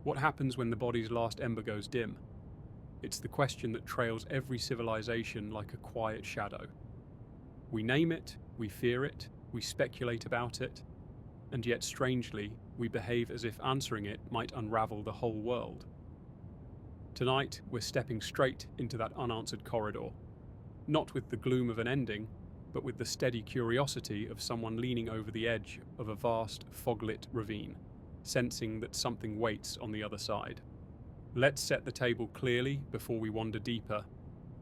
What happens when the body's last ember goes dim? It's the question that trails every civilization like a quiet shadow. We name it, we fear it, we speculate about it, and yet strangely, we behave as if answering it might unravel the whole world. Tonight, we're stepping straight into that unanswered corridor, not with the gloom of an ending, but with the steady curiosity of someone leaning over the edge of a vast, fog-lit ravine, sensing that something waits on the other side. Let's set the table clearly before we wander deeper.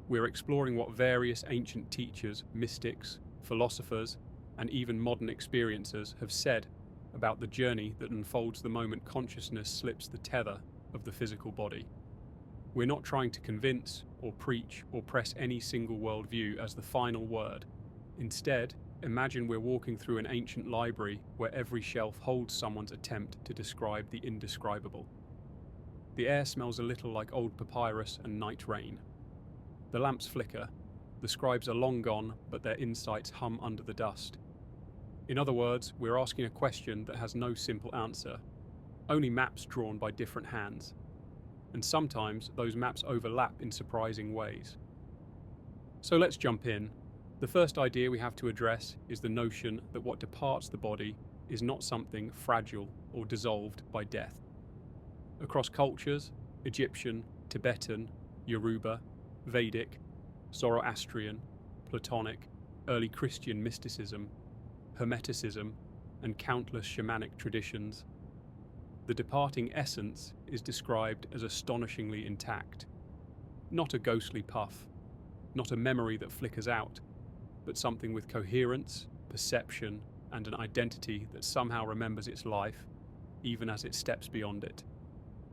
We're exploring what various ancient teachers, mystics, philosophers, and even modern experiencers have said about the journey that unfolds the moment consciousness slips the tether of the physical body. We're not trying to convince or preach or press any single worldview as the final word. Instead, imagine we're walking through an ancient library where every shelf holds someone's attempt to describe the indescribable. The air smells a little like old papyrus and night rain. The lamps flicker. The scribes are long gone, but their insights hum under the dust. In other words, we're asking a question that has no simple answer, only maps drawn by different hands. And sometimes those maps overlap in surprising ways. So let's jump in. The first idea we have to address is the notion that what departs the body is not something fragile or dissolved by death. Across cultures, Egyptian, Tibetan, Yoruba, Vedic, Zoroastrian, Platonic, early Christian mysticism, Hermeticism, and countless shamanic traditions, the departing essence is described as astonishingly intact. Not a ghostly puff, not a memory that flickers out, but something with coherence, perception, and an identity that somehow remembers its life, even as it steps beyond it.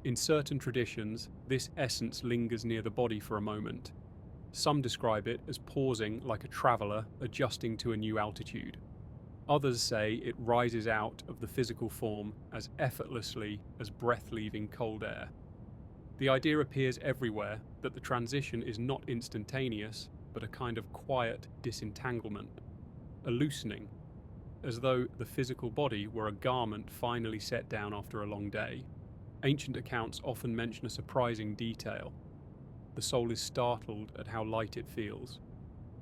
In certain traditions, this essence lingers near the body for a moment. Some describe it as pausing like a traveller adjusting to a new altitude. Others say it rises out of the physical form as effortlessly as breath leaving cold air. The idea appears everywhere that the transition is not instantaneous, but a kind of quiet disentanglement, a loosening, as though the physical body were a garment finally set down after a long day. Ancient accounts often mention a surprising detail. The soul is startled at how light it feels.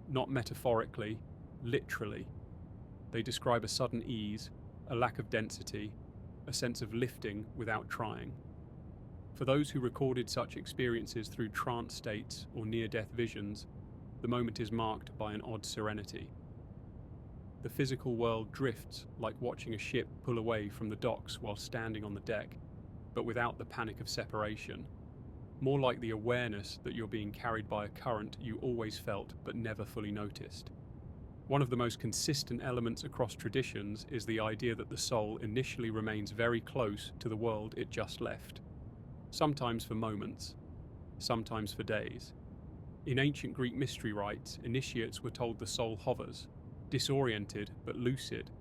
Not metaphorically, literally. They describe a sudden ease, a lack of density, a sense of lifting without trying. For those who recorded such experiences through trance states or near-death visions, the moment is marked by an odd serenity. The physical world drifts like watching a ship pull away from the docks while standing on the deck, but without the panic of separation. More like the awareness that you're being carried by a current you always felt but never fully noticed. One of the most consistent elements across traditions is the idea that the soul initially remains very close to the world it just left. Sometimes for moments, sometimes for days. In ancient Greek mystery rites, initiates were told the soul hovers, disoriented but lucid,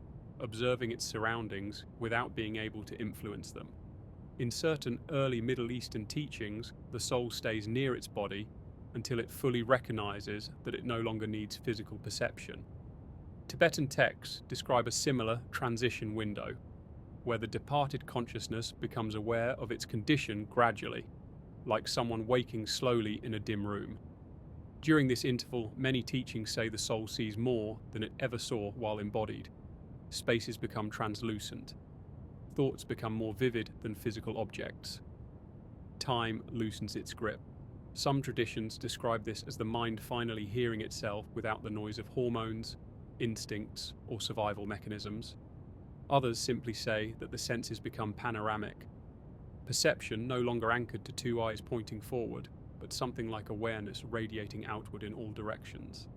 observing its surroundings without being able to influence them. In certain early Middle Eastern teachings, the soul stays near its body until it fully recognizes that it no longer needs physical perception. Tibetan texts describe a similar transition window, where the departed consciousness becomes aware of its condition gradually, like someone waking slowly in a dim room. During this interval, many teachings say the soul sees more than it ever saw while embodied. Spaces become translucent. Thoughts become more vivid than physical objects. Time loosens its grip. Some traditions describe this as the mind finally hearing itself without the noise of hormones, instincts, or survival mechanisms. Others simply say that the senses become panoramic. Perception no longer anchored to two eyes pointing forward, but something like awareness radiating outward in all directions.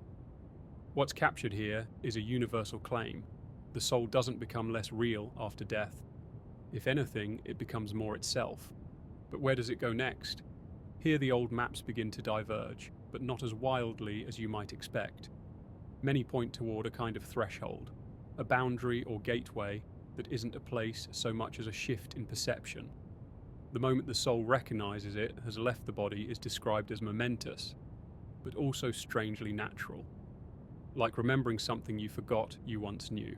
What's captured here is a universal claim. The soul doesn't become less real after death. If anything, it becomes more itself. But where does it go next? Here the old maps begin to diverge, but not as wildly as you might expect. Many point toward a kind of threshold, a boundary or gateway that isn't a place so much as a shift in perception. The moment the soul recognizes it has left the body is described as momentous, but also strangely natural, like remembering something you forgot you once knew.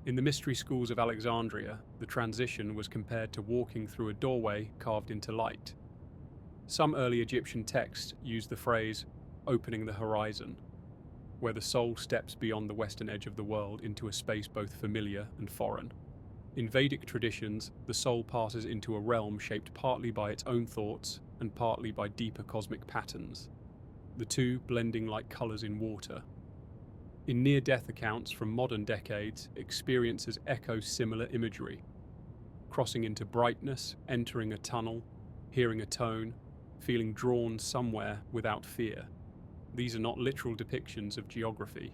In the mystery schools of Alexandria, the transition was compared to walking through a doorway carved into light. Some early Egyptian texts used the phrase, opening the horizon, where the soul steps beyond the western edge of the world into a space both familiar and foreign. In Vedic traditions, the soul passes into a realm shaped partly by its own thoughts and partly by deeper cosmic patterns, the two blending like colours in water. In near-death accounts from modern decades, experiences echo similar imagery, crossing into brightness, entering a tunnel, hearing a tone, feeling drawn somewhere without fear. These are not literal depictions of geography.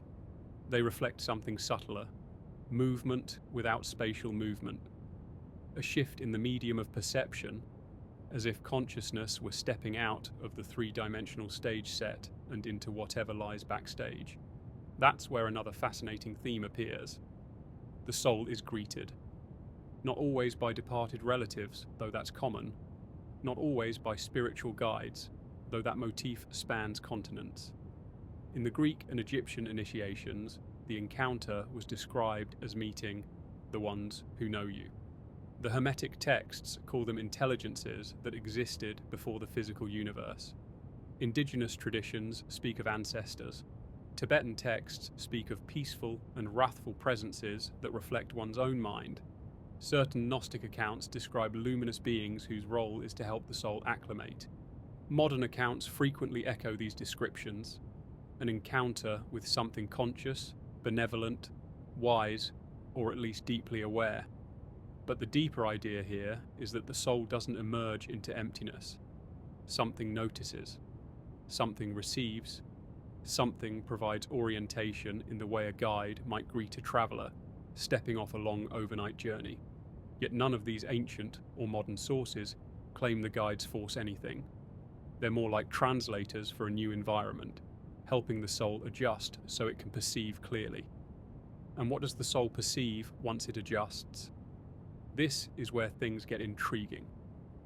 They reflect something subtler, movement without spatial movement, a shift in the medium of perception, as if consciousness were stepping out of the three-dimensional stage set and into whatever lies backstage. That's where another fascinating theme appears. The soul is greeted, not always by departed relatives, though that's common, not always by spiritual guides, though that motif spans continents. In the Greek and Egyptian initiations, the encounter was described as meeting the ones who know you. The Hermetic texts call them intelligences that existed before the physical universe. Indigenous traditions speak of ancestors. Tibetan texts speak of peaceful and wrathful presences that reflect one's own mind. Certain Gnostic accounts describe luminous beings whose role is to help the soul acclimate. Modern accounts frequently echo these descriptions, an encounter with something conscious, benevolent, wise, or at least deeply aware. But the deeper idea here is that the soul doesn't emerge into emptiness. Something notices, something receives, something provides orientation in the way a guide might greet a traveller stepping off a long overnight journey. Yet none of these ancient or modern sources claim the guides force anything. They're more like translators for a new environment, helping the soul adjust so it can perceive clearly. And what does the soul perceive once it adjusts? This is where things get intriguing.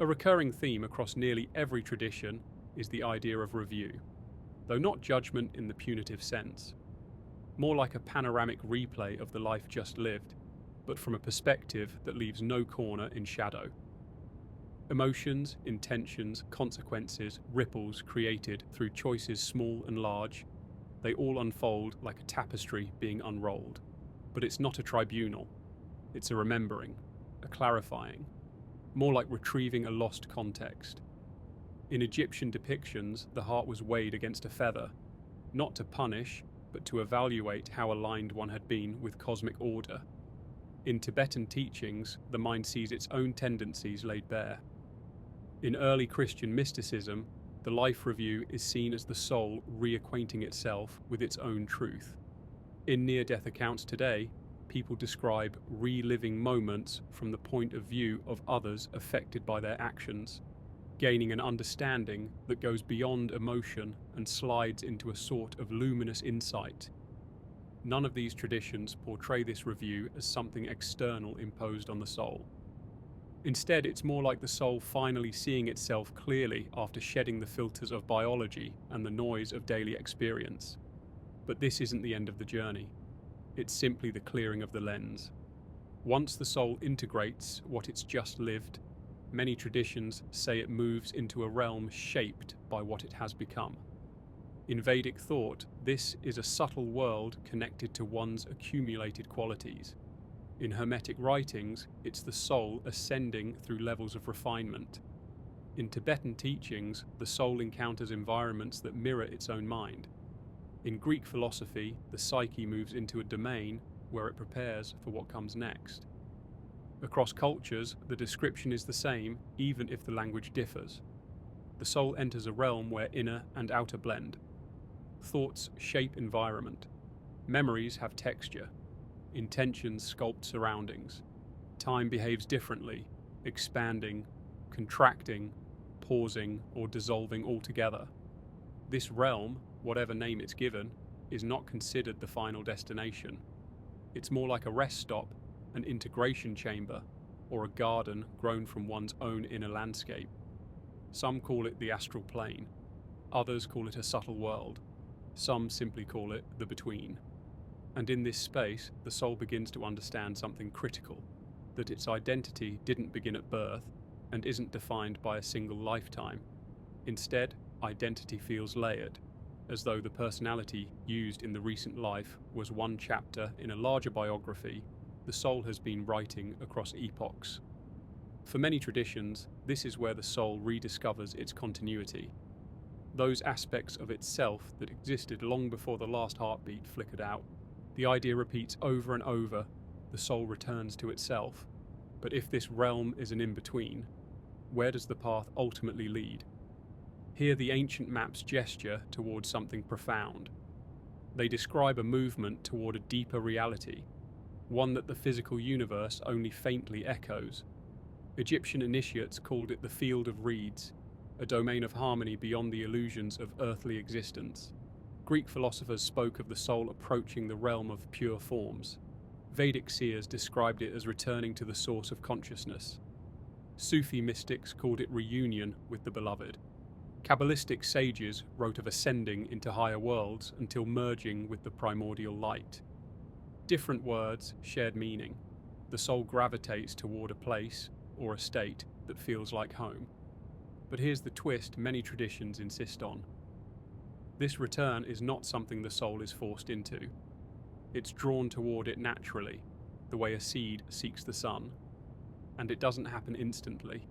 A recurring theme across nearly every tradition is the idea of review, though not judgment in the punitive sense. More like a panoramic replay of the life just lived, but from a perspective that leaves no corner in shadow. Emotions, intentions, consequences, ripples created through choices small and large, they all unfold like a tapestry being unrolled. But it's not a tribunal. It's a remembering, a clarifying, more like retrieving a lost context. In Egyptian depictions, the heart was weighed against a feather, not to punish, but to evaluate how aligned one had been with cosmic order. In Tibetan teachings, the mind sees its own tendencies laid bare. In early Christian mysticism, the life review is seen as the soul reacquainting itself with its own truth. In near-death accounts today, people describe reliving moments from the point of view of others affected by their actions, gaining an understanding that goes beyond emotion and slides into a sort of luminous insight. None of these traditions portray this review as something external imposed on the soul. Instead, it's more like the soul finally seeing itself clearly after shedding the filters of biology and the noise of daily experience. But this isn't the end of the journey. It's simply the clearing of the lens. Once the soul integrates what it's just lived, many traditions say it moves into a realm shaped by what it has become. In Vedic thought, this is a subtle world connected to one's accumulated qualities. In Hermetic writings, it's the soul ascending through levels of refinement. In Tibetan teachings, the soul encounters environments that mirror its own mind. In Greek philosophy, the psyche moves into a domain where it prepares for what comes next. Across cultures, the description is the same, even if the language differs. The soul enters a realm where inner and outer blend. Thoughts shape environment. Memories have texture. Intentions sculpt surroundings. Time behaves differently, expanding, contracting, pausing, or dissolving altogether. This realm, whatever name it's given, is not considered the final destination. It's more like a rest stop, an integration chamber, or a garden grown from one's own inner landscape. Some call it the astral plane. Others call it a subtle world. Some simply call it the between. And in this space, the soul begins to understand something critical, that its identity didn't begin at birth and isn't defined by a single lifetime. Instead, identity feels layered, as though the personality used in the recent life was one chapter in a larger biography the soul has been writing across epochs. For many traditions, this is where the soul rediscovers its continuity. Those aspects of itself that existed long before the last heartbeat flickered out. The idea repeats over and over, the soul returns to itself. But if this realm is an in-between, where does the path ultimately lead? Here the ancient maps gesture towards something profound. They describe a movement toward a deeper reality, one that the physical universe only faintly echoes. Egyptian initiates called it the field of reeds, a domain of harmony beyond the illusions of earthly existence. Greek philosophers spoke of the soul approaching the realm of pure forms. Vedic seers described it as returning to the source of consciousness. Sufi mystics called it reunion with the beloved. Kabbalistic sages wrote of ascending into higher worlds until merging with the primordial light. Different words, shared meaning. The soul gravitates toward a place or a state that feels like home. But here's the twist many traditions insist on. This return is not something the soul is forced into. It's drawn toward it naturally, the way a seed seeks the sun. And it doesn't happen instantly.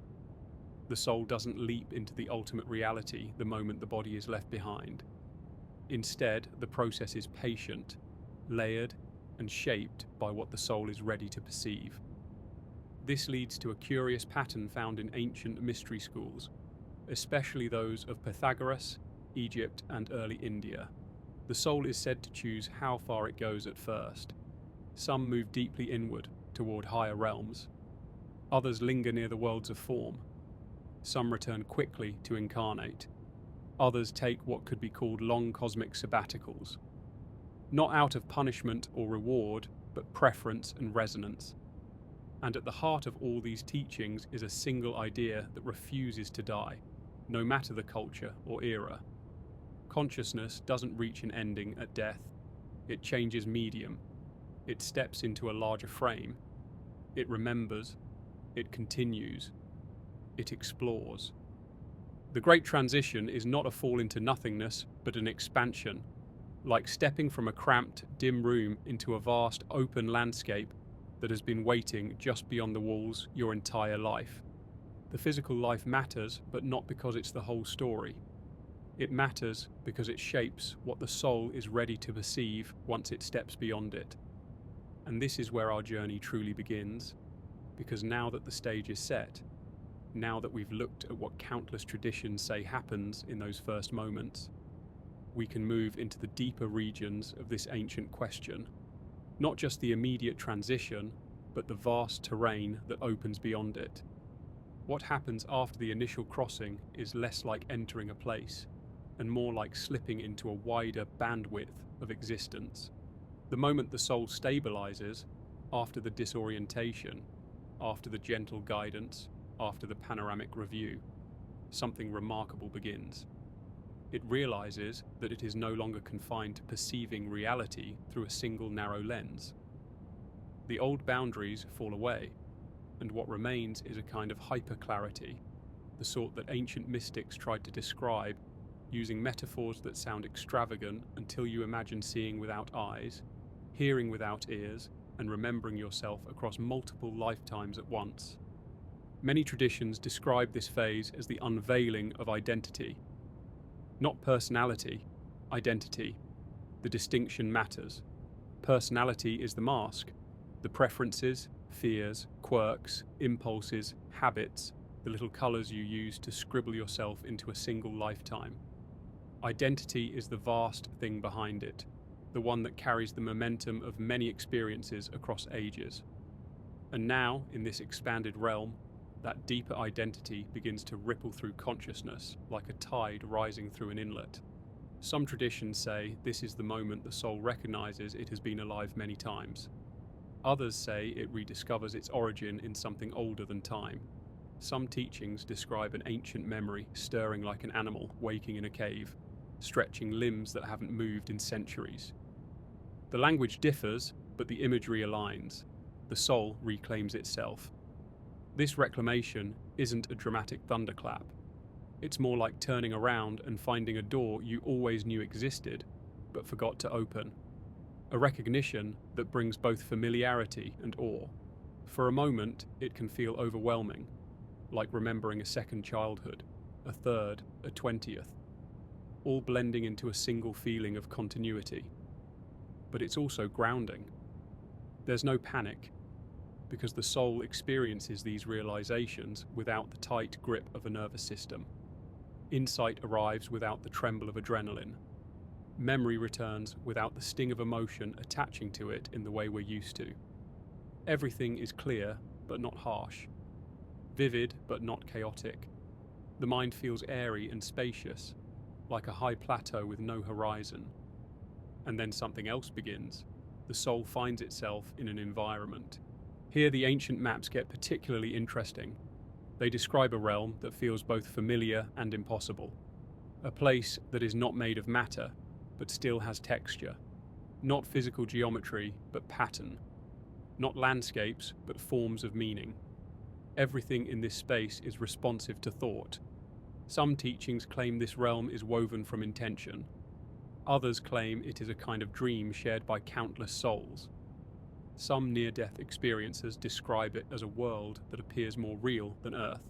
The soul doesn't leap into the ultimate reality the moment the body is left behind. Instead, the process is patient, layered, and shaped by what the soul is ready to perceive. This leads to a curious pattern found in ancient mystery schools, especially those of Pythagoras, Egypt, and early India. The soul is said to choose how far it goes at first. Some move deeply inward, toward higher realms. Others linger near the worlds of form. Some return quickly to incarnate. Others take what could be called long cosmic sabbaticals. Not out of punishment or reward, but preference and resonance. And at the heart of all these teachings is a single idea that refuses to die, no matter the culture or era. Consciousness doesn't reach an ending at death. It changes medium. It steps into a larger frame. It remembers. It continues. It explores. The great transition is not a fall into nothingness, but an expansion. Like stepping from a cramped, dim room into a vast, open landscape that has been waiting just beyond the walls your entire life. The physical life matters, but not because it's the whole story. It matters because it shapes what the soul is ready to perceive once it steps beyond it. And this is where our journey truly begins, because now that the stage is set, now that we've looked at what countless traditions say happens in those first moments, we can move into the deeper regions of this ancient question. Not just the immediate transition, but the vast terrain that opens beyond it. What happens after the initial crossing is less like entering a place, and more like slipping into a wider bandwidth of existence. The moment the soul stabilizes, after the disorientation, after the gentle guidance, after the panoramic review, something remarkable begins. It realizes that it is no longer confined to perceiving reality through a single narrow lens. The old boundaries fall away, and what remains is a kind of hyperclarity, the sort that ancient mystics tried to describe, using metaphors that sound extravagant until you imagine seeing without eyes, hearing without ears, and remembering yourself across multiple lifetimes at once. Many traditions describe this phase as the unveiling of identity. Not personality, identity. The distinction matters. Personality is the mask. The preferences, fears, quirks, impulses, habits, the little colours you use to scribble yourself into a single lifetime. Identity is the vast thing behind it, the one that carries the momentum of many experiences across ages. And now, in this expanded realm, that deeper identity begins to ripple through consciousness like a tide rising through an inlet. Some traditions say this is the moment the soul recognizes it has been alive many times. Others say it rediscovers its origin in something older than time. Some teachings describe an ancient memory stirring like an animal waking in a cave, stretching limbs that haven't moved in centuries. The language differs, but the imagery aligns. The soul reclaims itself. This reclamation isn't a dramatic thunderclap. It's more like turning around and finding a door you always knew existed, but forgot to open. A recognition that brings both familiarity and awe. For a moment, it can feel overwhelming, like remembering a second childhood, a third, a 20th, all blending into a single feeling of continuity. But it's also grounding. There's no panic, because the soul experiences these realizations without the tight grip of a nervous system. Insight arrives without the tremble of adrenaline. Memory returns without the sting of emotion attaching to it in the way we're used to. Everything is clear, but not harsh. Vivid, but not chaotic. The mind feels airy and spacious, like a high plateau with no horizon. And then something else begins. The soul finds itself in an environment. Here the ancient maps get particularly interesting. They describe a realm that feels both familiar and impossible. A place that is not made of matter, but still has texture. Not physical geometry, but pattern. Not landscapes, but forms of meaning. Everything in this space is responsive to thought. Some teachings claim this realm is woven from intention. Others claim it is a kind of dream shared by countless souls. Some near-death experiencers describe it as a world that appears more real than Earth.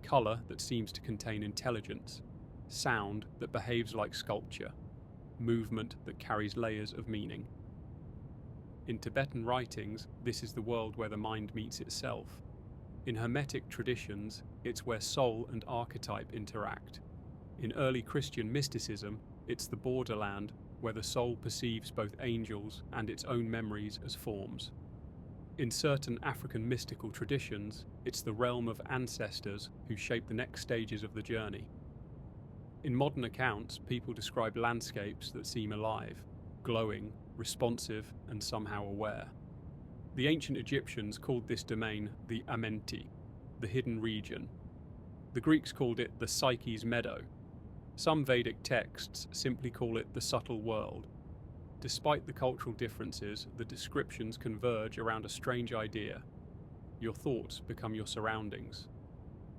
Color that seems to contain intelligence. Sound that behaves like sculpture. Movement that carries layers of meaning. In Tibetan writings, this is the world where the mind meets itself. In Hermetic traditions, it's where soul and archetype interact. In early Christian mysticism, it's the borderland where the soul perceives both angels and its own memories as forms. In certain African mystical traditions, it's the realm of ancestors who shape the next stages of the journey. In modern accounts, people describe landscapes that seem alive, glowing, responsive, and somehow aware. The ancient Egyptians called this domain the Amenti, the hidden region. The Greeks called it the Psyche's meadow. Some Vedic texts simply call it the subtle world. Despite the cultural differences, the descriptions converge around a strange idea. Your thoughts become your surroundings.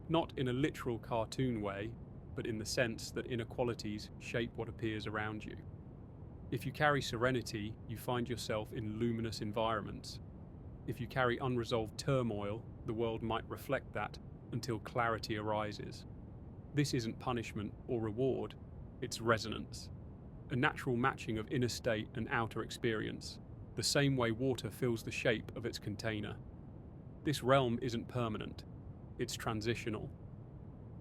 Not in a literal cartoon way, but in the sense that inner qualities shape what appears around you. If you carry serenity, you find yourself in luminous environments. If you carry unresolved turmoil, the world might reflect that until clarity arises. This isn't punishment or reward, it's resonance. A natural matching of inner state and outer experience, the same way water fills the shape of its container. This realm isn't permanent, it's transitional.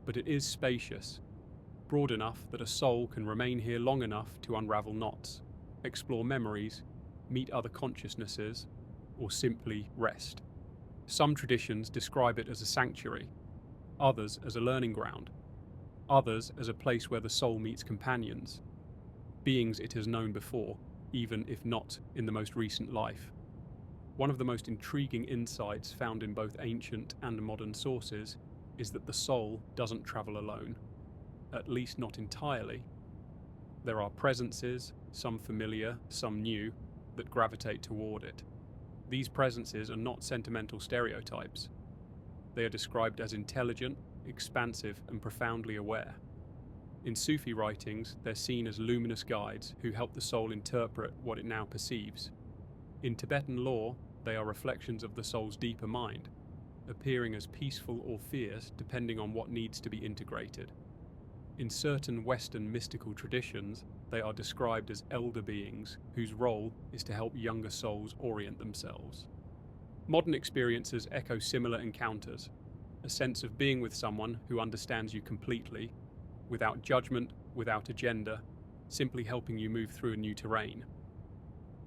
But it is spacious, broad enough that a soul can remain here long enough to unravel knots, explore memories, meet other consciousnesses, or simply rest. Some traditions describe it as a sanctuary, others as a learning ground, others as a place where the soul meets companions, beings it has known before, even if not in the most recent life. One of the most intriguing insights found in both ancient and modern sources is that the soul doesn't travel alone, at least not entirely. There are presences, some familiar, some new, that gravitate toward it. These presences are not sentimental stereotypes. They are described as intelligent, expansive, and profoundly aware. In Sufi writings, they're seen as luminous guides who help the soul interpret what it now perceives. In Tibetan lore, they are reflections of the soul's deeper mind, appearing as peaceful or fierce depending on what needs to be integrated. In certain Western mystical traditions, they are described as elder beings whose role is to help younger souls orient themselves. Modern experiences echo similar encounters, a sense of being with someone who understands you completely, without judgment, without agenda, simply helping you move through a new terrain.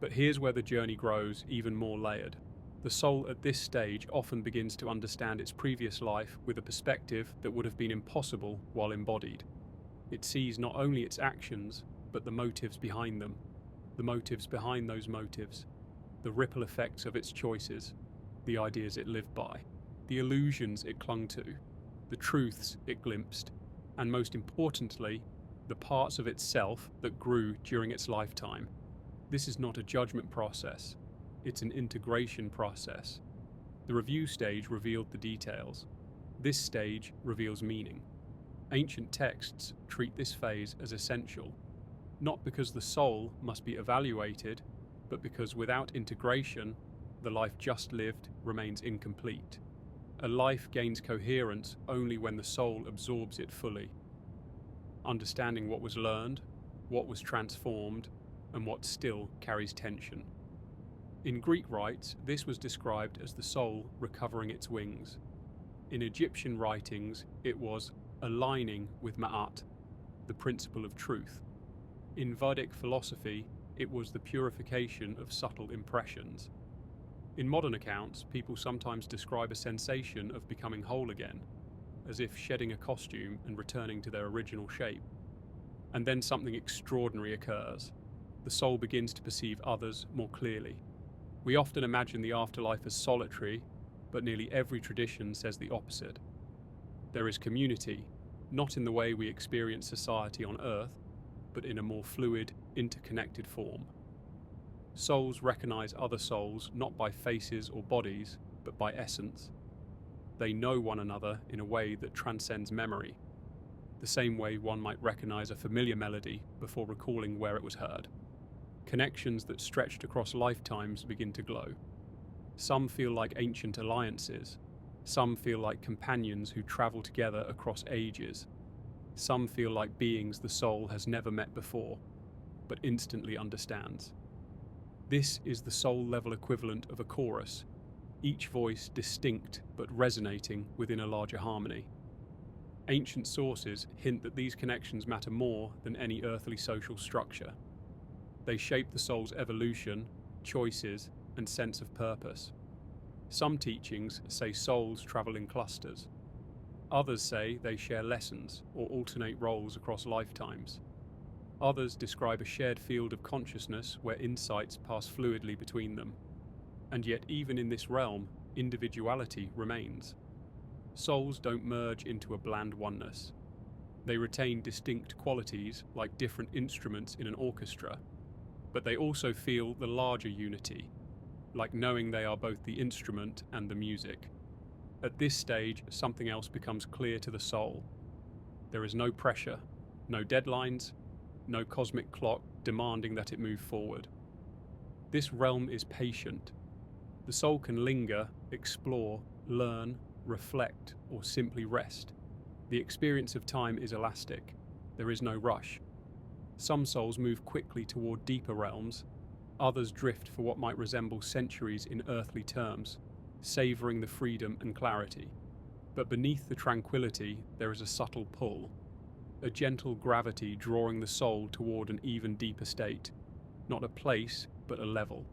But here's where the journey grows even more layered. The soul at this stage often begins to understand its previous life with a perspective that would have been impossible while embodied. It sees not only its actions, but the motives behind them, the motives behind those motives, the ripple effects of its choices, the ideas it lived by, the illusions it clung to, the truths it glimpsed, and most importantly, the parts of itself that grew during its lifetime. This is not a judgment process, it's an integration process. The review stage revealed the details. This stage reveals meaning. Ancient texts treat this phase as essential, not because the soul must be evaluated, but because without integration, the life just lived remains incomplete. A life gains coherence only when the soul absorbs it fully. Understanding what was learned, what was transformed, and what still carries tension. In Greek rites, this was described as the soul recovering its wings. In Egyptian writings, it was aligning with Ma'at, the principle of truth. In Vedic philosophy, it was the purification of subtle impressions. In modern accounts, people sometimes describe a sensation of becoming whole again, as if shedding a costume and returning to their original shape. And then something extraordinary occurs. The soul begins to perceive others more clearly. We often imagine the afterlife as solitary, but nearly every tradition says the opposite. There is community, not in the way we experience society on Earth, but in a more fluid, interconnected form. Souls recognize other souls not by faces or bodies, but by essence. They know one another in a way that transcends memory, the same way one might recognize a familiar melody before recalling where it was heard. Connections that stretched across lifetimes begin to glow. Some feel like ancient alliances. Some feel like companions who travel together across ages. Some feel like beings the soul has never met before, but instantly understands. This is the soul-level equivalent of a chorus, each voice distinct but resonating within a larger harmony. Ancient sources hint that these connections matter more than any earthly social structure. They shape the soul's evolution, choices, and sense of purpose. Some teachings say souls travel in clusters. Others say they share lessons or alternate roles across lifetimes. Others describe a shared field of consciousness where insights pass fluidly between them. And yet, even in this realm, individuality remains. Souls don't merge into a bland oneness. They retain distinct qualities like different instruments in an orchestra, but they also feel the larger unity, like knowing they are both the instrument and the music. At this stage, something else becomes clear to the soul. There is no pressure, no deadlines, no cosmic clock demanding that it move forward. This realm is patient. The soul can linger, explore, learn, reflect, or simply rest. The experience of time is elastic. There is no rush. Some souls move quickly toward deeper realms. Others drift for what might resemble centuries in earthly terms, savouring the freedom and clarity. But beneath the tranquility, there is a subtle pull, a gentle gravity drawing the soul toward an even deeper state. Not a place, but a level.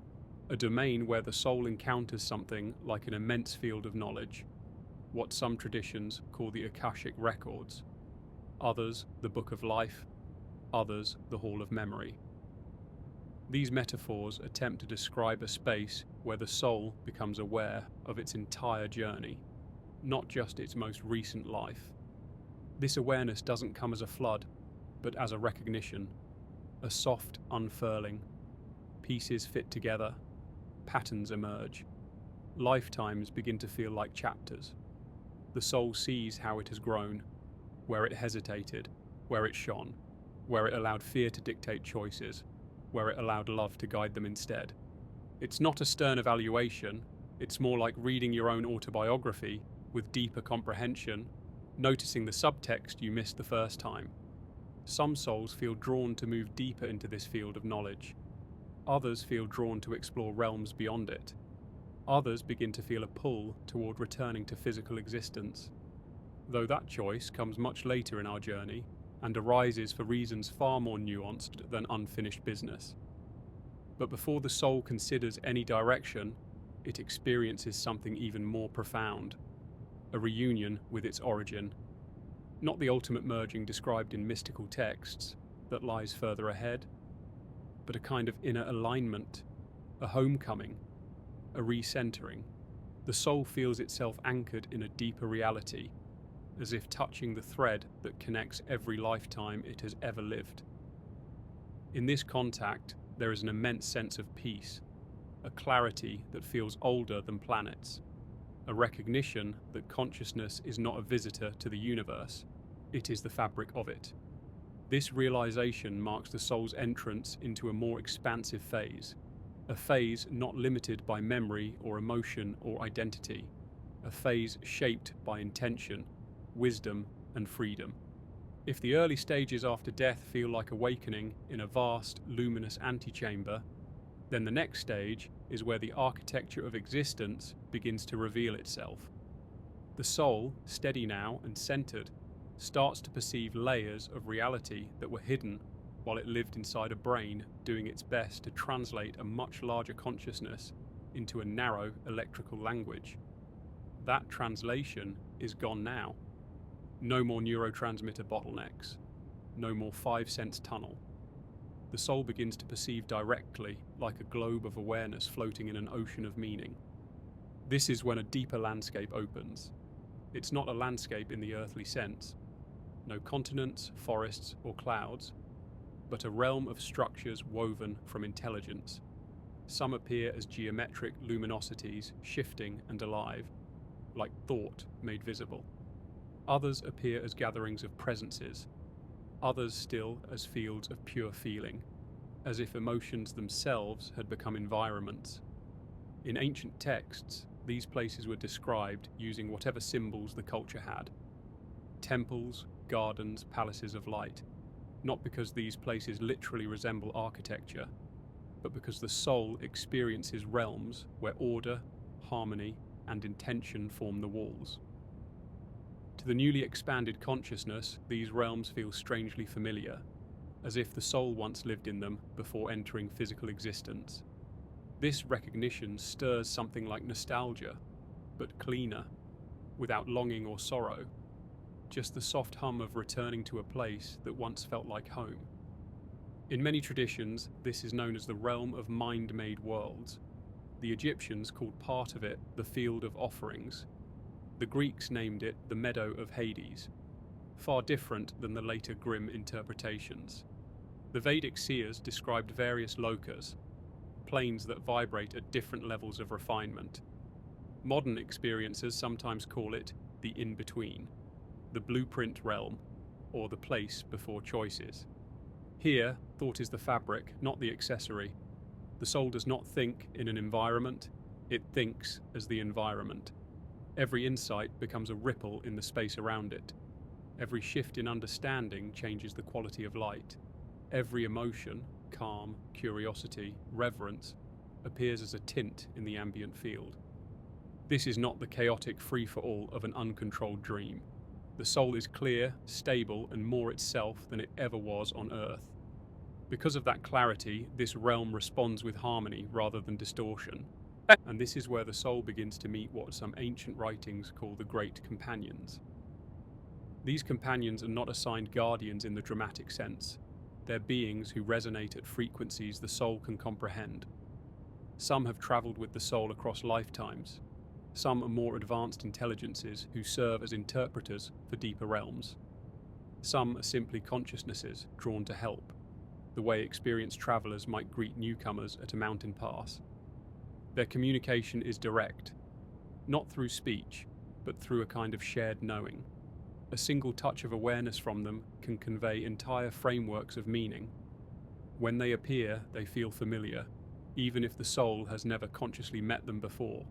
A domain where the soul encounters something like an immense field of knowledge, what some traditions call the Akashic Records, others the Book of Life, others the Hall of Memory. These metaphors attempt to describe a space where the soul becomes aware of its entire journey, not just its most recent life. This awareness doesn't come as a flood, but as a recognition, a soft unfurling. Pieces fit together, patterns emerge. Lifetimes begin to feel like chapters. The soul sees how it has grown, where it hesitated, where it shone, where it allowed fear to dictate choices, where it allowed love to guide them instead. It's not a stern evaluation, it's more like reading your own autobiography with deeper comprehension, noticing the subtext you missed the first time. Some souls feel drawn to move deeper into this field of knowledge. Others feel drawn to explore realms beyond it. Others begin to feel a pull toward returning to physical existence, though that choice comes much later in our journey and arises for reasons far more nuanced than unfinished business. But before the soul considers any direction, it experiences something even more profound, a reunion with its origin. Not the ultimate merging described in mystical texts that lies further ahead, but a kind of inner alignment, a homecoming, a recentering. The soul feels itself anchored in a deeper reality, as if touching the thread that connects every lifetime it has ever lived. In this contact, there is an immense sense of peace, a clarity that feels older than planets, a recognition that consciousness is not a visitor to the universe, it is the fabric of it. This realization marks the soul's entrance into a more expansive phase, a phase not limited by memory or emotion or identity, a phase shaped by intention, wisdom, and freedom. If the early stages after death feel like awakening in a vast, luminous antechamber, then the next stage is where the architecture of existence begins to reveal itself. The soul, steady now and centered, starts to perceive layers of reality that were hidden while it lived inside a brain doing its best to translate a much larger consciousness into a narrow electrical language. That translation is gone now. No more neurotransmitter bottlenecks. No more 5 sense tunnel. The soul begins to perceive directly, like a globe of awareness floating in an ocean of meaning. This is when a deeper landscape opens. It's not a landscape in the earthly sense. No continents, forests, or clouds, but a realm of structures woven from intelligence. Some appear as geometric luminosities, shifting and alive, like thought made visible. Others appear as gatherings of presences, others still as fields of pure feeling, as if emotions themselves had become environments. In ancient texts, these places were described using whatever symbols the culture had. Temples, gardens, palaces of light, not because these places literally resemble architecture, but because the soul experiences realms where order, harmony, and intention form the walls. To the newly expanded consciousness, these realms feel strangely familiar, as if the soul once lived in them before entering physical existence. This recognition stirs something like nostalgia, but cleaner, without longing or sorrow, just the soft hum of returning to a place that once felt like home. In many traditions, this is known as the realm of mind-made worlds. The Egyptians called part of it the field of offerings. The Greeks named it the meadow of Hades, far different than the later grim interpretations. The Vedic seers described various lokas, planes that vibrate at different levels of refinement. Modern experiencers sometimes call it the in-between, the blueprint realm, or the place before choices. Here, thought is the fabric, not the accessory. The soul does not think in an environment, it thinks as the environment. Every insight becomes a ripple in the space around it. Every shift in understanding changes the quality of light. Every emotion, calm, curiosity, reverence, appears as a tint in the ambient field. This is not the chaotic free-for-all of an uncontrolled dream. The soul is clear, stable, and more itself than it ever was on Earth. Because of that clarity, this realm responds with harmony rather than distortion. And this is where the soul begins to meet what some ancient writings call the Great Companions. These companions are not assigned guardians in the dramatic sense. They're beings who resonate at frequencies the soul can comprehend. Some have traveled with the soul across lifetimes. Some are more advanced intelligences who serve as interpreters for deeper realms. Some are simply consciousnesses drawn to help, the way experienced travelers might greet newcomers at a mountain pass. Their communication is direct, not through speech, but through a kind of shared knowing. A single touch of awareness from them can convey entire frameworks of meaning. When they appear, they feel familiar, even if the soul has never consciously met them before.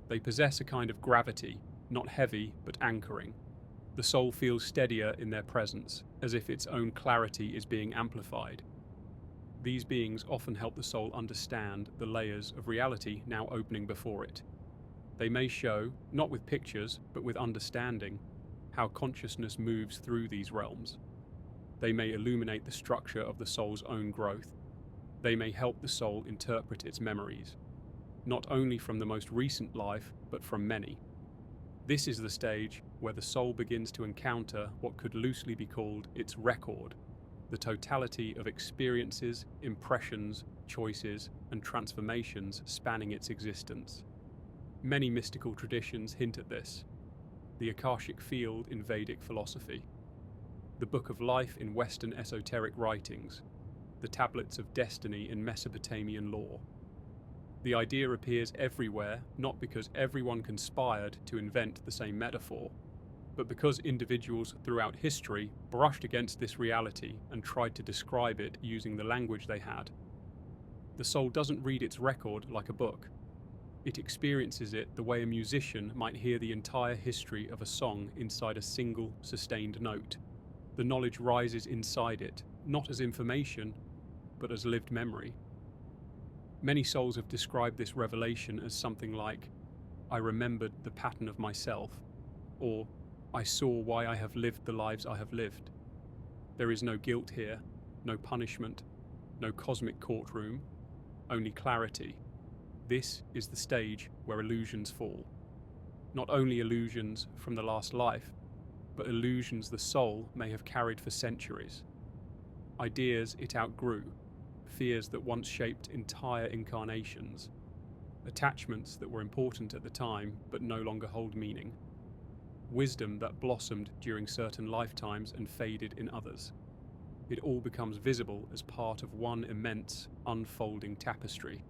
They possess a kind of gravity, not heavy, but anchoring. The soul feels steadier in their presence, as if its own clarity is being amplified. These beings often help the soul understand the layers of reality now opening before it. They may show, not with pictures, but with understanding, how consciousness moves through these realms. They may illuminate the structure of the soul's own growth. They may help the soul interpret its memories, not only from the most recent life, but from many. This is the stage where the soul begins to encounter what could loosely be called its record, the totality of experiences, impressions, choices, and transformations spanning its existence. Many mystical traditions hint at this. The Akashic field in Vedic philosophy, the Book of Life in Western esoteric writings, the tablets of destiny in Mesopotamian lore. The idea appears everywhere, not because everyone conspired to invent the same metaphor, but because individuals throughout history brushed against this reality and tried to describe it using the language they had. The soul doesn't read its record like a book. It experiences it the way a musician might hear the entire history of a song inside a single, sustained note. The knowledge rises inside it, not as information, but as lived memory. Many souls have described this revelation as something like, "I remembered the pattern of myself," or "I saw why I have lived the lives I have lived." There is no guilt here, no punishment, no cosmic courtroom, only clarity. This is the stage where illusions fall. Not only illusions from the last life, but illusions the soul may have carried for centuries. Ideas it outgrew, fears that once shaped entire incarnations, attachments that were important at the time but no longer hold meaning, wisdom that blossomed during certain lifetimes and faded in others. It all becomes visible as part of one immense, unfolding tapestry.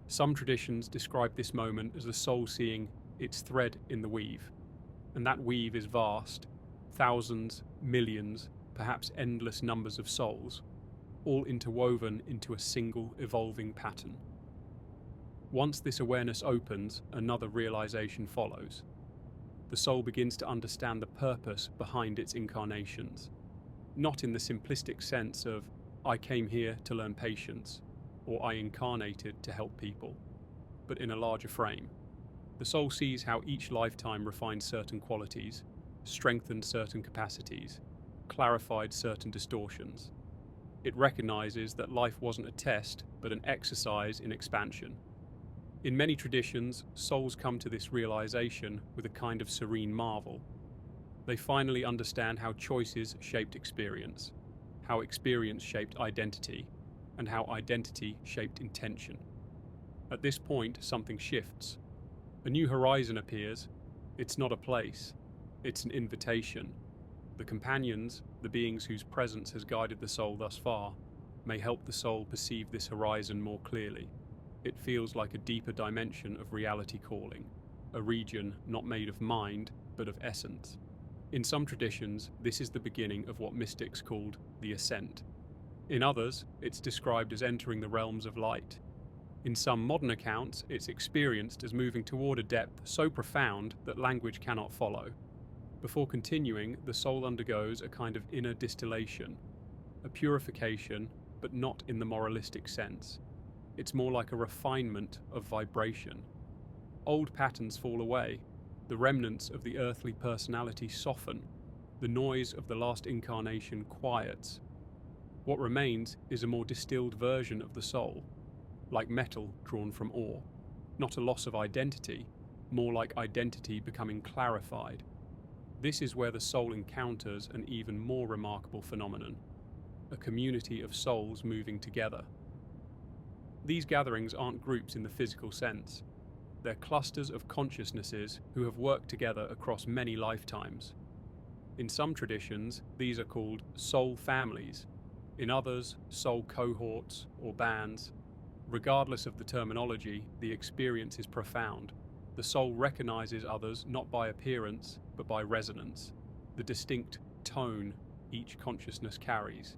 Some traditions describe this moment as the soul seeing its thread in the weave, and that weave is vast, thousands, millions, perhaps endless numbers of souls, all interwoven into a single evolving pattern. Once this awareness opens, another realization follows. The soul begins to understand the purpose behind its incarnations, not in the simplistic sense of, "I came here to learn patience," or "I incarnated to help people," but in a larger frame. The soul sees how each lifetime refined certain qualities, strengthened certain capacities, clarified certain distortions. It recognizes that life wasn't a test, but an exercise in expansion. In many traditions, souls come to this realization with a kind of serene marvel. They finally understand how choices shaped experience, how experience shaped identity, and how identity shaped intention. At this point, something shifts. A new horizon appears. It's not a place, it's an invitation. The companions, the beings whose presence has guided the soul thus far, may help the soul perceive this horizon more clearly. It feels like a deeper dimension of reality calling, a region not made of mind, but of essence. In some traditions, this is the beginning of what mystics called the ascent. In others, it's described as entering the realms of light. In some modern accounts, it's experienced as moving toward a depth so profound that language cannot follow. Before continuing, the soul undergoes a kind of inner distillation, a purification, but not in the moralistic sense. It's more like a refinement of vibration. Old patterns fall away, the remnants of the earthly personality soften, the noise of the last incarnation quiets. What remains is a more distilled version of the soul, like metal drawn from ore. Not a loss of identity, more like identity becoming clarified. This is where the soul encounters an even more remarkable phenomenon, a community of souls moving together. These gatherings aren't groups in the physical sense. They're clusters of consciousnesses who have worked together across many lifetimes. In some traditions, these are called soul families. In others, soul cohorts or bands. Regardless of the terminology, the experience is profound. The soul recognizes others not by appearance, but by resonance, the distinct tone each consciousness carries.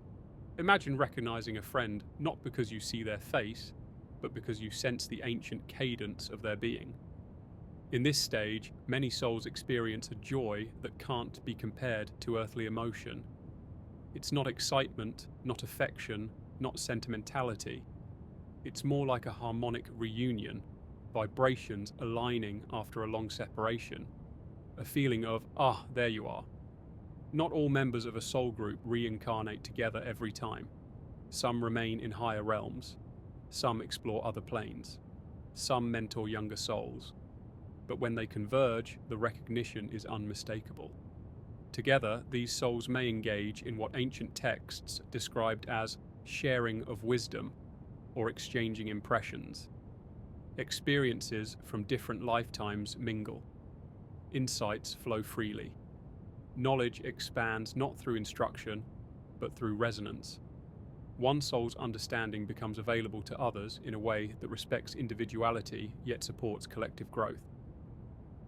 Imagine recognizing a friend not because you see their face, but because you sense the ancient cadence of their being. In this stage, many souls experience a joy that can't be compared to earthly emotion. It's not excitement, not affection, not sentimentality. It's more like a harmonic reunion, vibrations aligning after a long separation. A feeling of, there you are. Not all members of a soul group reincarnate together every time. Some remain in higher realms. Some explore other planes. Some mentor younger souls. But when they converge, the recognition is unmistakable. Together, these souls may engage in what ancient texts described as sharing of wisdom or exchanging impressions. Experiences from different lifetimes mingle. Insights flow freely. Knowledge expands not through instruction, but through resonance. One soul's understanding becomes available to others in a way that respects individuality yet supports collective growth.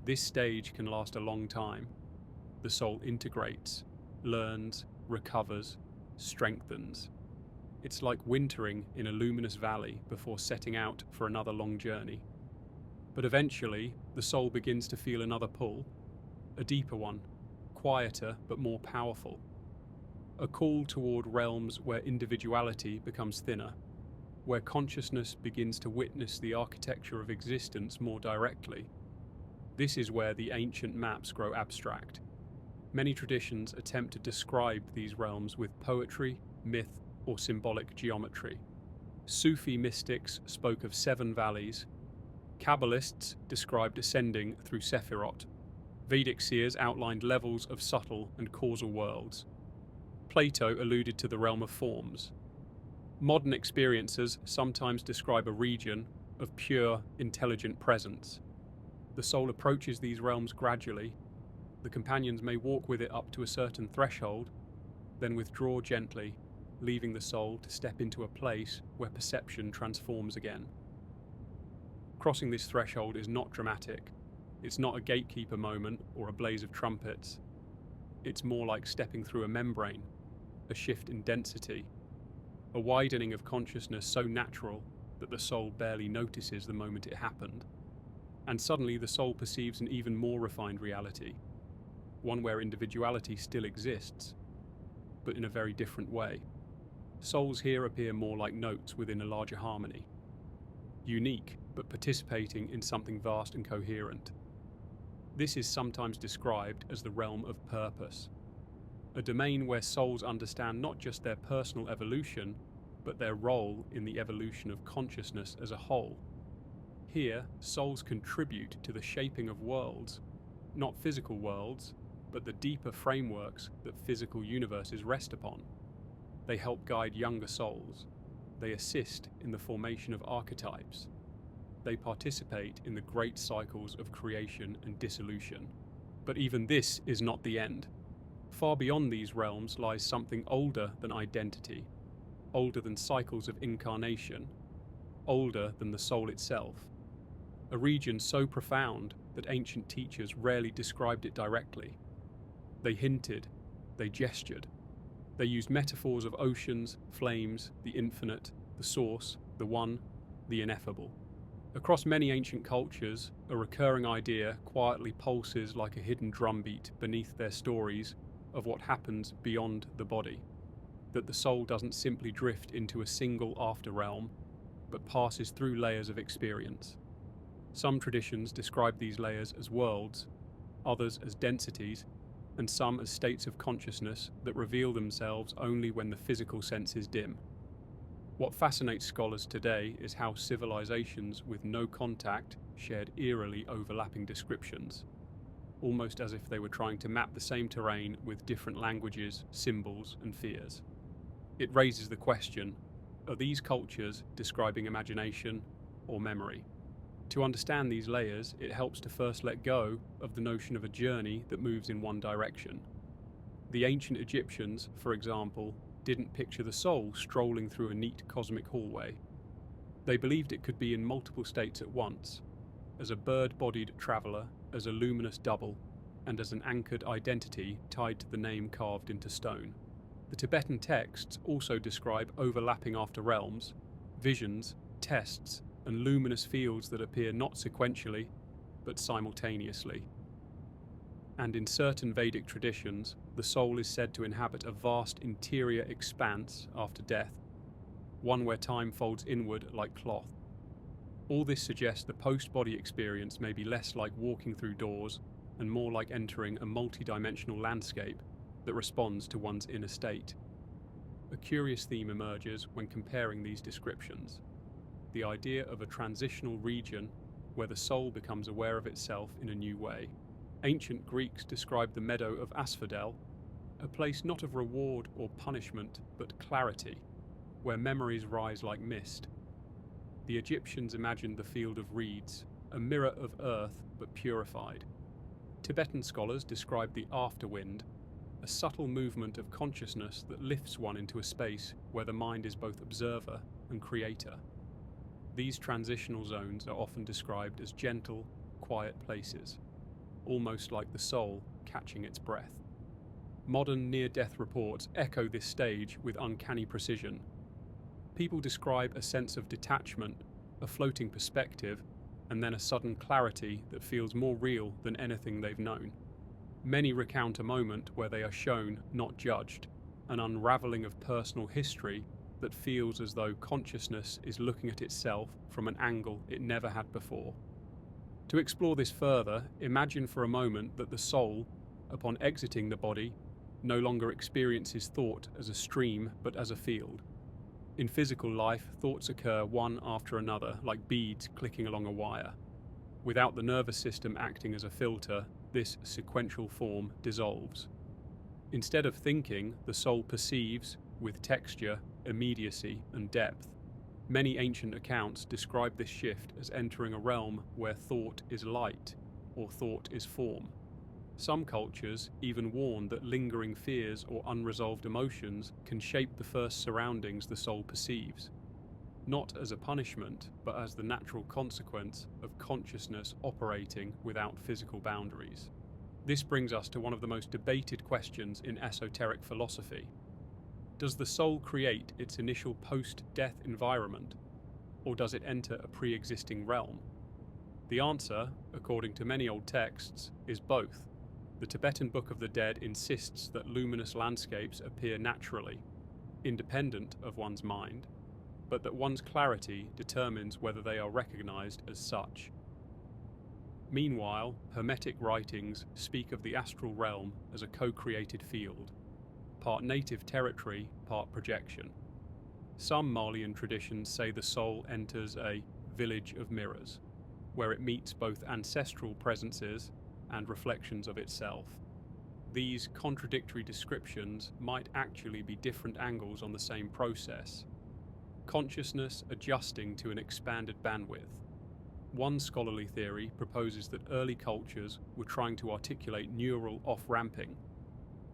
This stage can last a long time. The soul integrates, learns, recovers, strengthens. It's like wintering in a luminous valley before setting out for another long journey. But eventually, the soul begins to feel another pull, a deeper one, quieter but more powerful. A call toward realms where individuality becomes thinner, where consciousness begins to witness the architecture of existence more directly. This is where the ancient maps grow abstract. Many traditions attempt to describe these realms with poetry, myth, or symbolic geometry. Sufi mystics spoke of 7 valleys. Kabbalists described ascending through Sephirot. Vedic seers outlined levels of subtle and causal worlds. Plato alluded to the realm of forms. Modern experiencers sometimes describe a region of pure, intelligent presence. The soul approaches these realms gradually. The companions may walk with it up to a certain threshold, then withdraw gently, leaving the soul to step into a place where perception transforms again. Crossing this threshold is not dramatic. It's not a gatekeeper moment or a blaze of trumpets. It's more like stepping through a membrane, a shift in density, a widening of consciousness so natural that the soul barely notices the moment it happened. And suddenly the soul perceives an even more refined reality, one where individuality still exists, but in a very different way. Souls here appear more like notes within a larger harmony, unique but participating in something vast and coherent. This is sometimes described as the realm of purpose, a domain where souls understand not just their personal evolution, but their role in the evolution of consciousness as a whole. Here, souls contribute to the shaping of worlds, not physical worlds, but the deeper frameworks that physical universes rest upon. They help guide younger souls. They assist in the formation of archetypes. They participate in the great cycles of creation and dissolution. But even this is not the end. Far beyond these realms lies something older than identity, older than cycles of incarnation, older than the soul itself. A region so profound that ancient teachers rarely described it directly. They hinted, they gestured, they used metaphors of oceans, flames, the infinite, the source, the one, the ineffable. Across many ancient cultures, a recurring idea quietly pulses like a hidden drumbeat beneath their stories of what happens beyond the body, that the soul doesn't simply drift into a single after-realm, but passes through layers of experience. Some traditions describe these layers as worlds, others as densities, and some as states of consciousness that reveal themselves only when the physical senses dim. What fascinates scholars today is how civilizations with no contact shared eerily overlapping descriptions, almost as if they were trying to map the same terrain with different languages, symbols, and fears. It raises the question, are these cultures describing imagination or memory? To understand these layers, it helps to first let go of the notion of a journey that moves in one direction. The ancient Egyptians, for example, didn't picture the soul strolling through a neat cosmic hallway. They believed it could be in multiple states at once, as a bird-bodied traveller, as a luminous double, and as an anchored identity tied to the name carved into stone. The Tibetan texts also describe overlapping after realms, visions, tests, and luminous fields that appear not sequentially, but simultaneously. And in certain Vedic traditions, the soul is said to inhabit a vast interior expanse after death, one where time folds inward like cloth. All this suggests the post-body experience may be less like walking through doors and more like entering a multi-dimensional landscape that responds to one's inner state. A curious theme emerges when comparing these descriptions: the idea of a transitional region where the soul becomes aware of itself in a new way. Ancient Greeks described the meadow of asphodel, a place not of reward or punishment, but clarity, where memories rise like mist. The Egyptians imagined the field of reeds, a mirror of earth but purified. Tibetan scholars described the afterwind, a subtle movement of consciousness that lifts one into a space where the mind is both observer and creator. These transitional zones are often described as gentle, quiet places, almost like the soul catching its breath. Modern near-death reports echo this stage with uncanny precision. People describe a sense of detachment, a floating perspective, and then a sudden clarity that feels more real than anything they've known. Many recount a moment where they are shown, not judged, an unraveling of personal history that feels as though consciousness is looking at itself from an angle it never had before. To explore this further, imagine for a moment that the soul, upon exiting the body, no longer experiences thought as a stream but as a field. In physical life, thoughts occur one after another, like beads clicking along a wire. Without the nervous system acting as a filter, this sequential form dissolves. Instead of thinking, the soul perceives, with texture, immediacy, and depth. Many ancient accounts describe this shift as entering a realm where thought is light, or thought is form. Some cultures even warn that lingering fears or unresolved emotions can shape the first surroundings the soul perceives, not as a punishment, but as the natural consequence of consciousness operating without physical boundaries. This brings us to one of the most debated questions in esoteric philosophy. Does the soul create its initial post-death environment, or does it enter a pre-existing realm? The answer, according to many old texts, is both. The Tibetan Book of the Dead insists that luminous landscapes appear naturally, independent of one's mind, but that one's clarity determines whether they are recognized as such. Meanwhile, Hermetic writings speak of the astral realm as a co-created field, part native territory, part projection. Some Malian traditions say the soul enters a village of mirrors, where it meets both ancestral presences and reflections of itself. These contradictory descriptions might actually be different angles on the same process, consciousness adjusting to an expanded bandwidth. One scholarly theory proposes that early cultures were trying to articulate neural off-ramping,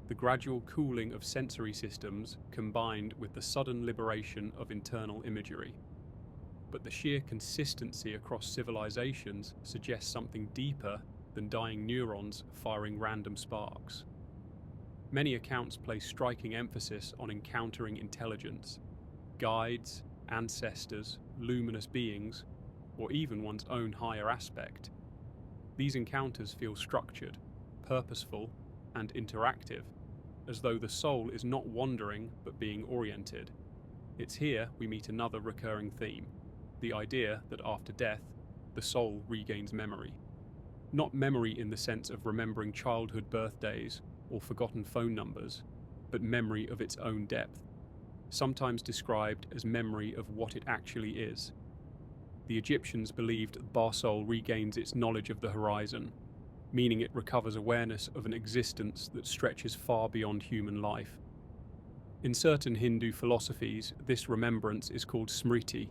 the gradual cooling of sensory systems combined with the sudden liberation of internal imagery. But the sheer consistency across civilizations suggests something deeper than dying neurons firing random sparks. Many accounts place striking emphasis on encountering intelligence, guides, ancestors, luminous beings, or even one's own higher aspect. These encounters feel structured, purposeful, and interactive, as though the soul is not wandering but being oriented. It's here we meet another recurring theme, the idea that after death, the soul regains memory. Not memory in the sense of remembering childhood birthdays or forgotten phone numbers, but memory of its own depth, sometimes described as memory of what it actually is. The Egyptians believed the Bar soul regains its knowledge of the horizon, meaning it recovers awareness of an existence that stretches far beyond human life. In certain Hindu philosophies, this remembrance is called smriti,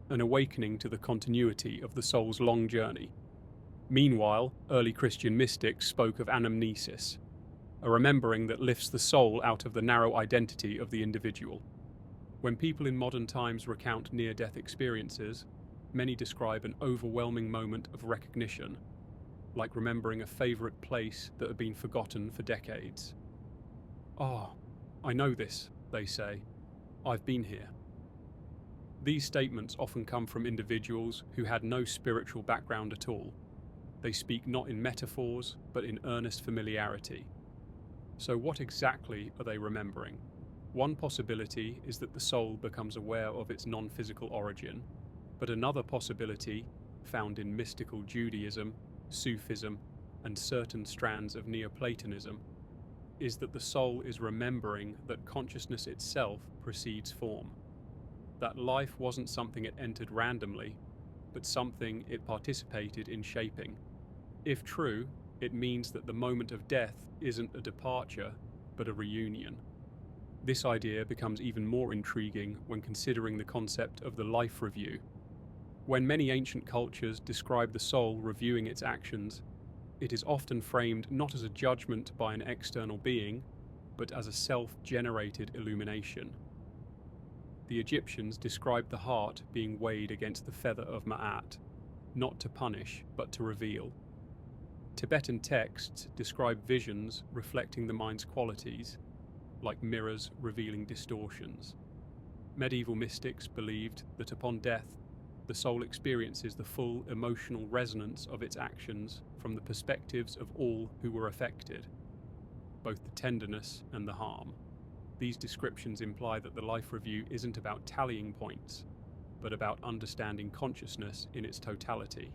an awakening to the continuity of the soul's long journey. Meanwhile, early Christian mystics spoke of anamnesis, a remembering that lifts the soul out of the narrow identity of the individual. When people in modern times recount near-death experiences, many describe an overwhelming moment of recognition, like remembering a favorite place that had been forgotten for decades. "Ah, I know this," they say. "I've been here." These statements often come from individuals who had no spiritual background at all. They speak not in metaphors, but in earnest familiarity. So what exactly are they remembering? One possibility is that the soul becomes aware of its non-physical origin, but another possibility, found in mystical Judaism, Sufism, and certain strands of Neoplatonism, is that the soul is remembering that consciousness itself precedes form, that life wasn't something it entered randomly, but something it participated in shaping. If true, it means that the moment of death isn't a departure, but a reunion. This idea becomes even more intriguing when considering the concept of the life review. When many ancient cultures describe the soul reviewing its actions, it is often framed not as a judgment by an external being, but as a self-generated illumination. The Egyptians described the heart being weighed against the feather of Ma'at, not to punish, but to reveal. Tibetan texts describe visions reflecting the mind's qualities, like mirrors revealing distortions. Medieval mystics believed that upon death, the soul experiences the full emotional resonance of its actions from the perspectives of all who were affected, both the tenderness and the harm. These descriptions imply that the life review isn't about tallying points, but about understanding consciousness in its totality.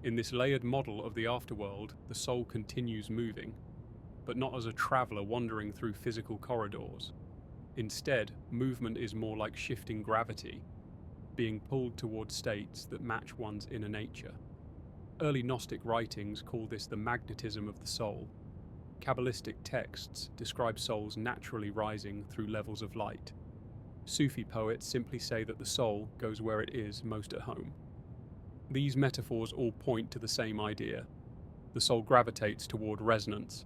In this layered model of the afterworld, the soul continues moving, but not as a traveler wandering through physical corridors. Instead, movement is more like shifting gravity, being pulled toward states that match one's inner nature. Early Gnostic writings call this the magnetism of the soul. Kabbalistic texts describe souls naturally rising through levels of light. Sufi poets simply say that the soul goes where it is most at home. These metaphors all point to the same idea. The soul gravitates toward resonance.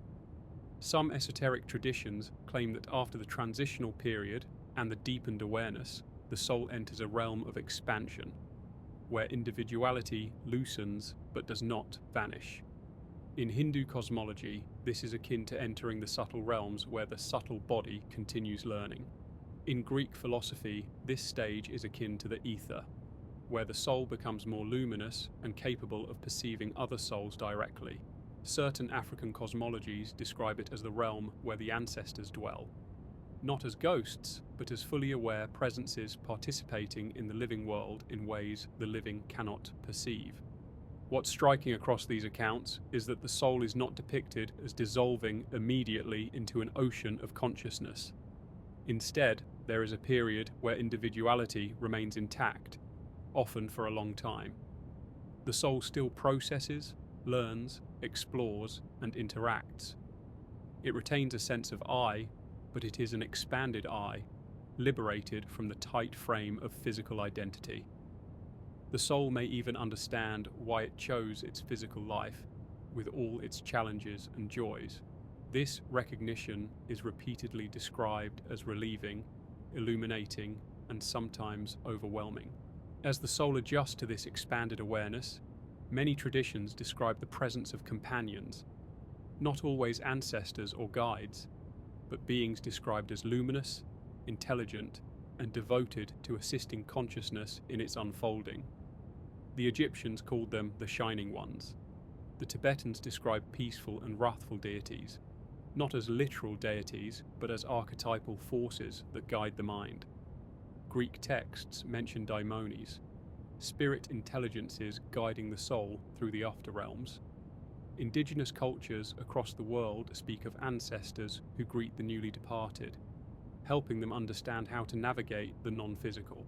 Some esoteric traditions claim that after the transitional period and the deepened awareness, the soul enters a realm of expansion, where individuality loosens but does not vanish. In Hindu cosmology, this is akin to entering the subtle realms where the subtle body continues learning. In Greek philosophy, this stage is akin to the ether, where the soul becomes more luminous and capable of perceiving other souls directly. Certain African cosmologies describe it as the realm where the ancestors dwell, not as ghosts, but as fully aware presences participating in the living world in ways the living cannot perceive. What's striking across these accounts is that the soul is not depicted as dissolving immediately into an ocean of consciousness. Instead, there is a period where individuality remains intact, often for a long time. The soul still processes, learns, explores, and interacts. It retains a sense of I, but it is an expanded I, liberated from the tight frame of physical identity. The soul may even understand why it chose its physical life, with all its challenges and joys. This recognition is repeatedly described as relieving, illuminating, and sometimes overwhelming. As the soul adjusts to this expanded awareness, many traditions describe the presence of companions, not always ancestors or guides, but beings described as luminous, intelligent, and devoted to assisting consciousness in its unfolding. The Egyptians called them the Shining Ones. The Tibetans describe peaceful and wrathful deities, not as literal deities, but as archetypal forces that guide the mind. Greek texts mention daimones, spirit intelligences guiding the soul through the afterrealms. Indigenous cultures across the world speak of ancestors who greet the newly departed, helping them understand how to navigate the non-physical.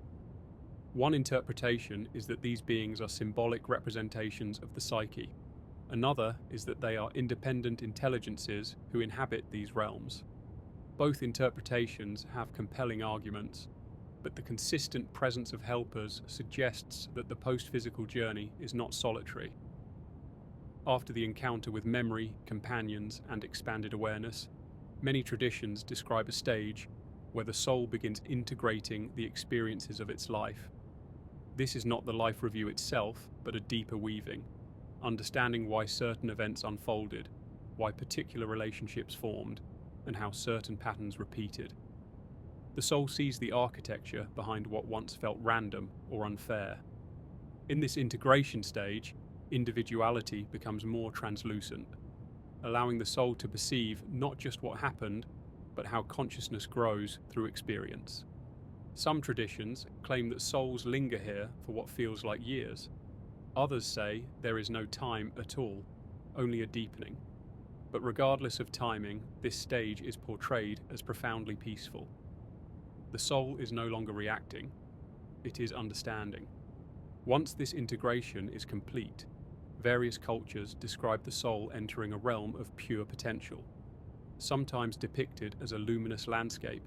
One interpretation is that these beings are symbolic representations of the psyche. Another is that they are independent intelligences who inhabit these realms. Both interpretations have compelling arguments, but the consistent presence of helpers suggests that the post-physical journey is not solitary. After the encounter with memory, companions, and expanded awareness, many traditions describe a stage where the soul begins integrating the experiences of its life. This is not the life review itself, but a deeper weaving, understanding why certain events unfolded, why particular relationships formed, and how certain patterns repeated. The soul sees the architecture behind what once felt random or unfair. In this integration stage, individuality becomes more translucent, allowing the soul to perceive not just what happened, but how consciousness grows through experience. Some traditions claim that souls linger here for what feels like years. Others say there is no time at all, only a deepening. But regardless of timing, this stage is portrayed as profoundly peaceful. The soul is no longer reacting, it is understanding. Once this integration is complete, various cultures describe the soul entering a realm of pure potential, sometimes depicted as a luminous landscape,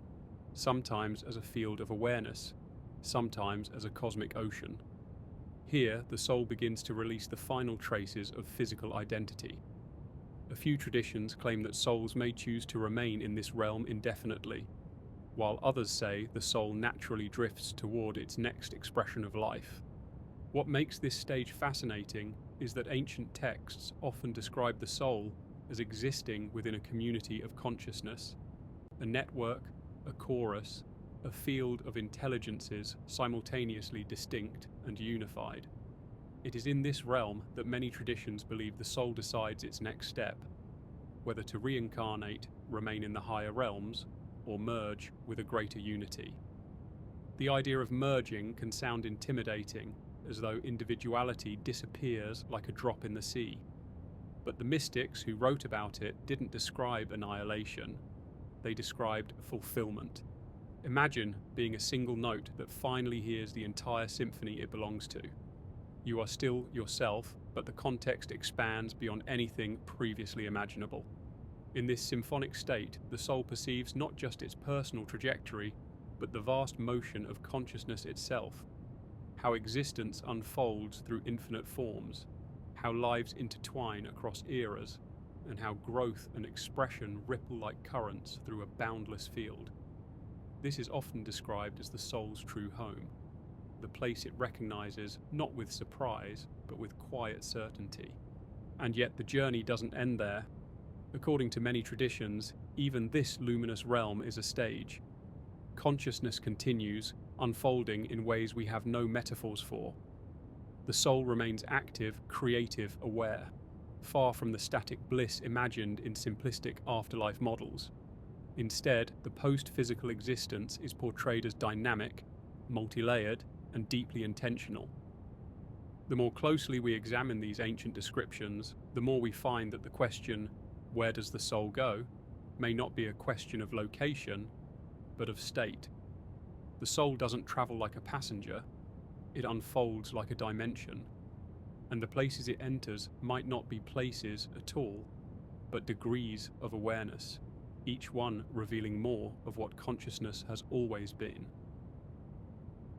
sometimes as a field of awareness, sometimes as a cosmic ocean. Here, the soul begins to release the final traces of physical identity. A few traditions claim that souls may choose to remain in this realm indefinitely, while others say the soul naturally drifts toward its next expression of life. What makes this stage fascinating is that ancient texts often describe the soul as existing within a community of consciousness, a network, a chorus, a field of intelligences simultaneously distinct and unified. It is in this realm that many traditions believe the soul decides its next step, whether to reincarnate, remain in the higher realms, or merge with a greater unity. The idea of merging can sound intimidating, as though individuality disappears like a drop in the sea. But the mystics who wrote about it didn't describe annihilation, they described fulfillment. Imagine being a single note that finally hears the entire symphony it belongs to. You are still yourself, but the context expands beyond anything previously imaginable. In this symphonic state, the soul perceives not just its personal trajectory, but the vast motion of consciousness itself, how existence unfolds through infinite forms, how lives intertwine across eras, and how growth and expression ripple like currents through a boundless field. This is often described as the soul's true home, the place it recognizes not with surprise, but with quiet certainty. And yet the journey doesn't end there. According to many traditions, even this luminous realm is a stage. Consciousness continues, unfolding in ways we have no metaphors for. The soul remains active, creative, aware, far from the static bliss imagined in simplistic afterlife models. Instead, the post-physical existence is portrayed as dynamic, multi-layered, and deeply intentional. The more closely we examine these ancient descriptions, the more we find that the question, "Where does the soul go?" may not be a question of location, but of state. The soul doesn't travel like a passenger, it unfolds like a dimension, and the places it enters might not be places at all, but degrees of awareness, each one revealing more of what consciousness has always been.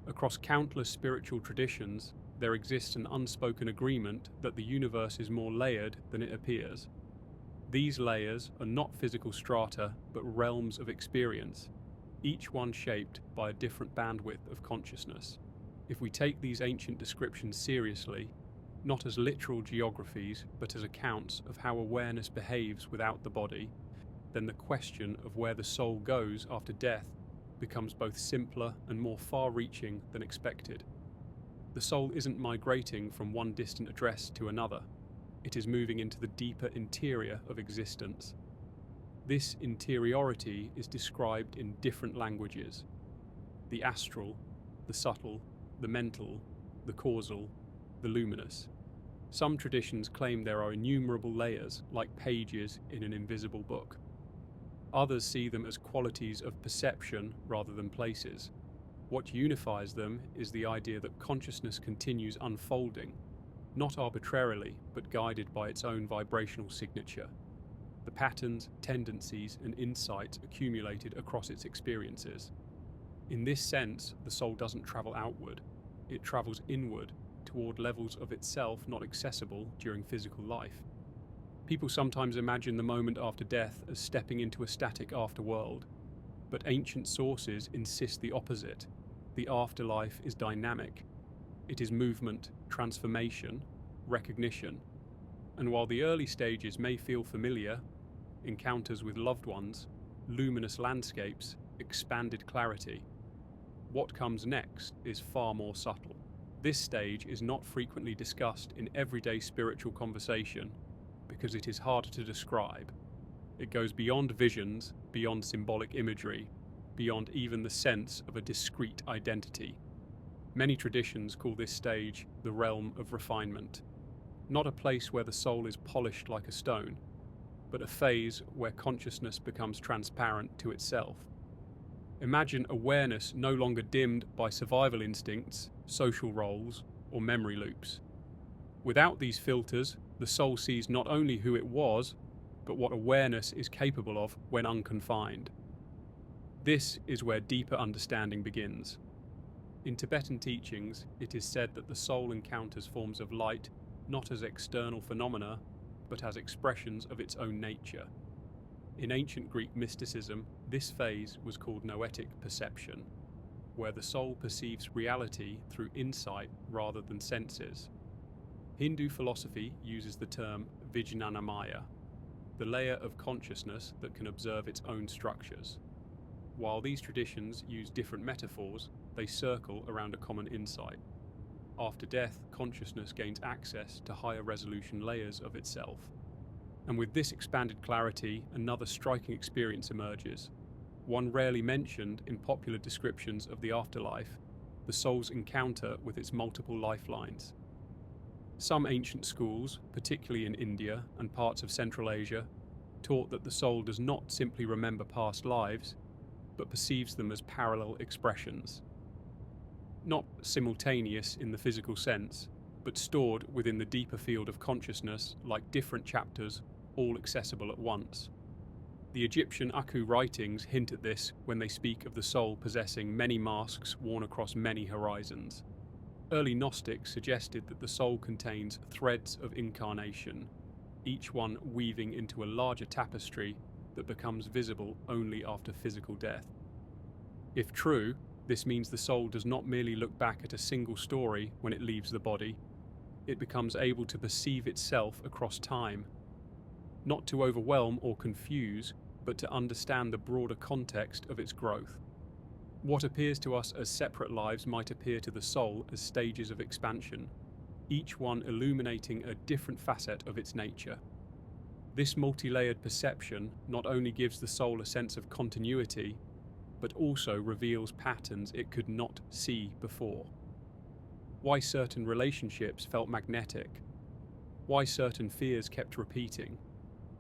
Across countless spiritual traditions, there exists an unspoken agreement that the universe is more layered than it appears. These layers are not physical strata, but realms of experience, each one shaped by a different bandwidth of consciousness. If we take these ancient descriptions seriously, not as literal geographies, but as accounts of how awareness behaves without the body, then the question of where the soul goes after death becomes both simpler and more far-reaching than expected. The soul isn't migrating from one distant address to another. It is moving into the deeper interior of existence. This interiority is described in different languages: the astral, the subtle, the mental, the causal, the luminous. Some traditions claim there are innumerable layers, like pages in an invisible book. Others see them as qualities of perception rather than places. What unifies them is the idea that consciousness continues unfolding, not arbitrarily, but guided by its own vibrational signature, the patterns, tendencies, and insights accumulated across its experiences. In this sense, the soul doesn't travel outward, it travels inward, toward levels of itself not accessible during physical life. People sometimes imagine the moment after death as stepping into a static afterworld, but ancient sources insist the opposite. The afterlife is dynamic. It is movement, transformation, recognition. And while the early stages may feel familiar, encounters with loved ones, luminous landscapes, expanded clarity, what comes next is far more subtle. This stage is not frequently discussed in everyday spiritual conversation because it is harder to describe. It goes beyond visions, beyond symbolic imagery, beyond even the sense of a discrete identity. Many traditions call this stage the realm of refinement, not a place where the soul is polished like a stone, but a phase where consciousness becomes transparent to itself. Imagine awareness no longer dimmed by survival instincts, social roles, or memory loops. Without these filters, the soul sees not only who it was, but what awareness is capable of when unconfined. This is where deeper understanding begins. In Tibetan teachings, it is said that the soul encounters forms of light not as external phenomena, but as expressions of its own nature. In ancient Greek mysticism, this phase was called noetic perception, where the soul perceives reality through insight rather than senses. Hindu philosophy uses the term vijnanamaya, the layer of consciousness that can observe its own structures. While these traditions use different metaphors, they circle around a common insight. After death, consciousness gains access to higher resolution layers of itself. And with this expanded clarity, another striking experience emerges, one rarely mentioned in popular descriptions of the afterlife: the soul's encounter with its multiple lifelines. Some ancient schools, particularly in India and parts of Central Asia, taught that the soul does not simply remember past lives, but perceives them as parallel expressions. Not simultaneous in the physical sense, but stored within the deeper field of consciousness like different chapters, all accessible at once. The Egyptian Aku writings hint at this when they speak of the soul possessing many masks worn across many horizons. Early Gnostics suggested that the soul contains threads of incarnation, each one weaving into a larger tapestry that becomes visible only after physical death. If true, this means the soul does not merely look back at a single story when it leaves the body. It becomes able to perceive itself across time, not to overwhelm or confuse, but to understand the broader context of its growth. What appears to us as separate lives might appear to the soul as stages of expansion, each one illuminating a different facet of its nature. This multi-layered perception not only gives the soul a sense of continuity, but also reveals patterns it could not see before. Why certain relationships felt magnetic, why certain fears kept repeating,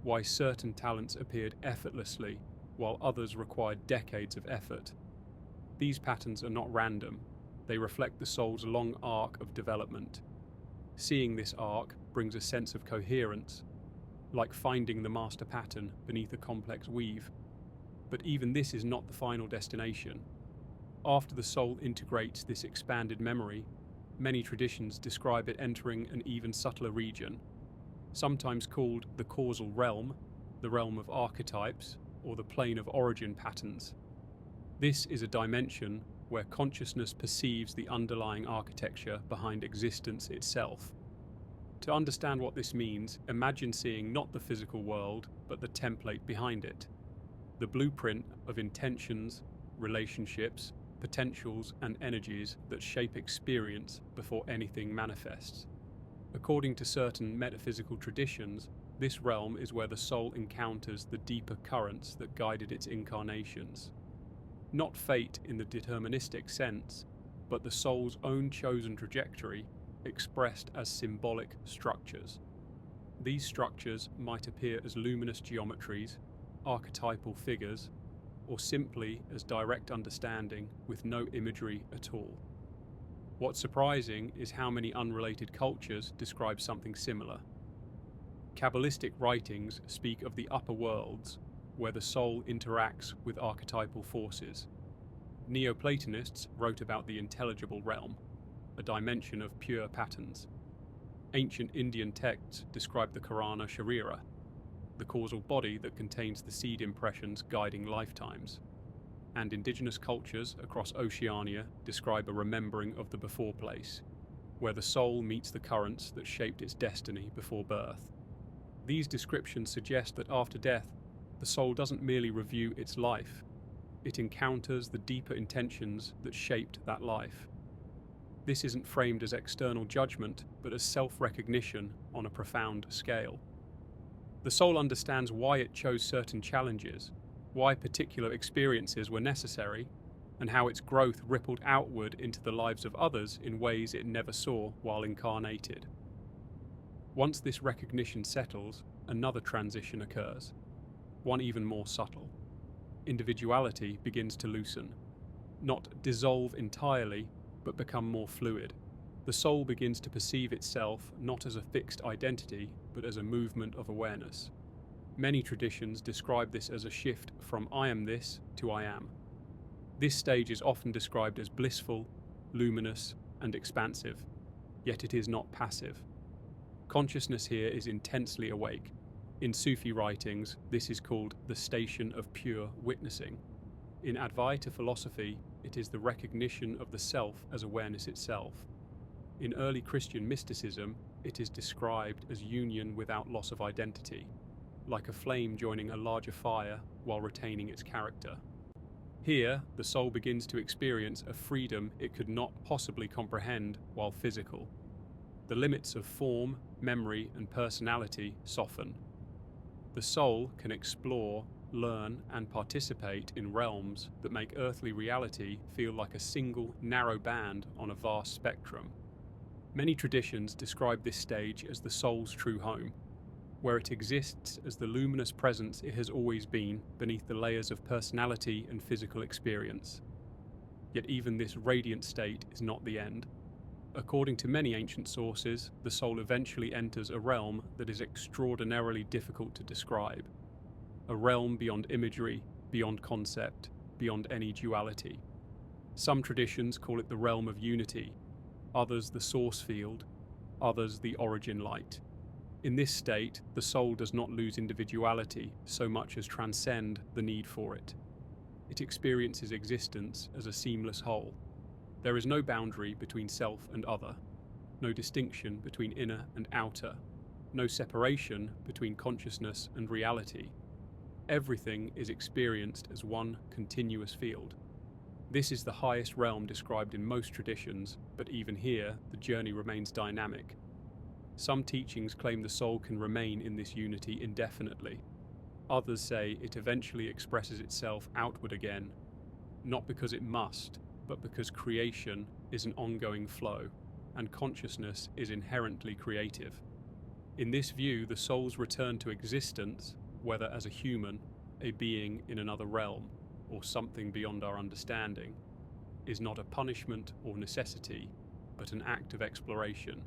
why certain talents appeared effortlessly while others required decades of effort. These patterns are not random, they reflect the soul's long arc of development. Seeing this arc brings a sense of coherence, like finding the master pattern beneath a complex weave. But even this is not the final destination. After the soul integrates this expanded memory, many traditions describe it entering an even subtler region, sometimes called the causal realm, the realm of archetypes, or the plane of origin patterns. This is a dimension where consciousness perceives the underlying architecture behind existence itself. To understand what this means, imagine seeing not the physical world, but the template behind it, the blueprint of intentions, relationships, potentials, and energies that shape experience before anything manifests. According to certain metaphysical traditions, this realm is where the soul encounters the deeper currents that guided its incarnations. Not fate in the deterministic sense, but the soul's own chosen trajectory expressed as symbolic structures. These structures might appear as luminous geometries, archetypal figures, or simply as direct understanding with no imagery at all. What's surprising is how many unrelated cultures describe something similar. Kabbalistic writings speak of the upper worlds, where the soul interacts with archetypal forces. Neoplatonists wrote about the intelligible realm, a dimension of pure patterns. Ancient Indian texts describe the Karana Sharira, the causal body that contains the seed impressions guiding lifetimes. And indigenous cultures across Oceania describe a remembering of the before place, where the soul meets the currents that shaped its destiny before birth. These descriptions suggest that after death, the soul doesn't merely review its life, it encounters the deeper intentions that shaped that life. This isn't framed as external judgment, but as self-recognition on a profound scale. The soul understands why it chose certain challenges, why particular experiences were necessary, and how its growth rippled outward into the lives of others in ways it never saw while incarnated. Once this recognition settles, another transition occurs, one even more subtle. Individuality begins to loosen, not dissolve entirely, but become more fluid. The soul begins to perceive itself not as a fixed identity, but as a movement of awareness. Many traditions describe this as a shift from I am this to I am. This stage is often described as blissful, luminous, and expansive, yet it is not passive. Consciousness here is intensely awake. In Sufi writings, this is called the station of pure witnessing. In Advaita philosophy, it is the recognition of the self as awareness itself. In early Christian mysticism, it is described as union without loss of identity, like a flame joining a larger fire while retaining its character. Here, the soul begins to experience a freedom it could not possibly comprehend while physical. The limits of form, memory, and personality soften. The soul can explore, learn, and participate in realms that make earthly reality feel like a single, narrow band on a vast spectrum. Many traditions describe this stage as the soul's true home, where it exists as the luminous presence it has always been beneath the layers of personality and physical experience. Yet even this radiant state is not the end. According to many ancient sources, the soul eventually enters a realm that is extraordinarily difficult to describe. A realm beyond imagery, beyond concept, beyond any duality. Some traditions call it the realm of unity, others the source field, others the origin light. In this state, the soul does not lose individuality so much as transcend the need for it. It experiences existence as a seamless whole. There is no boundary between self and other, no distinction between inner and outer, no separation between consciousness and reality. Everything is experienced as one continuous field. This is the highest realm described in most traditions, but even here, the journey remains dynamic. Some teachings claim the soul can remain in this unity indefinitely. Others say it eventually expresses itself outward again, not because it must, but because creation is an ongoing flow, and consciousness is inherently creative. In this view, the soul's return to existence, whether as a human, a being in another realm, or something beyond our understanding, is not a punishment or necessity, but an act of exploration.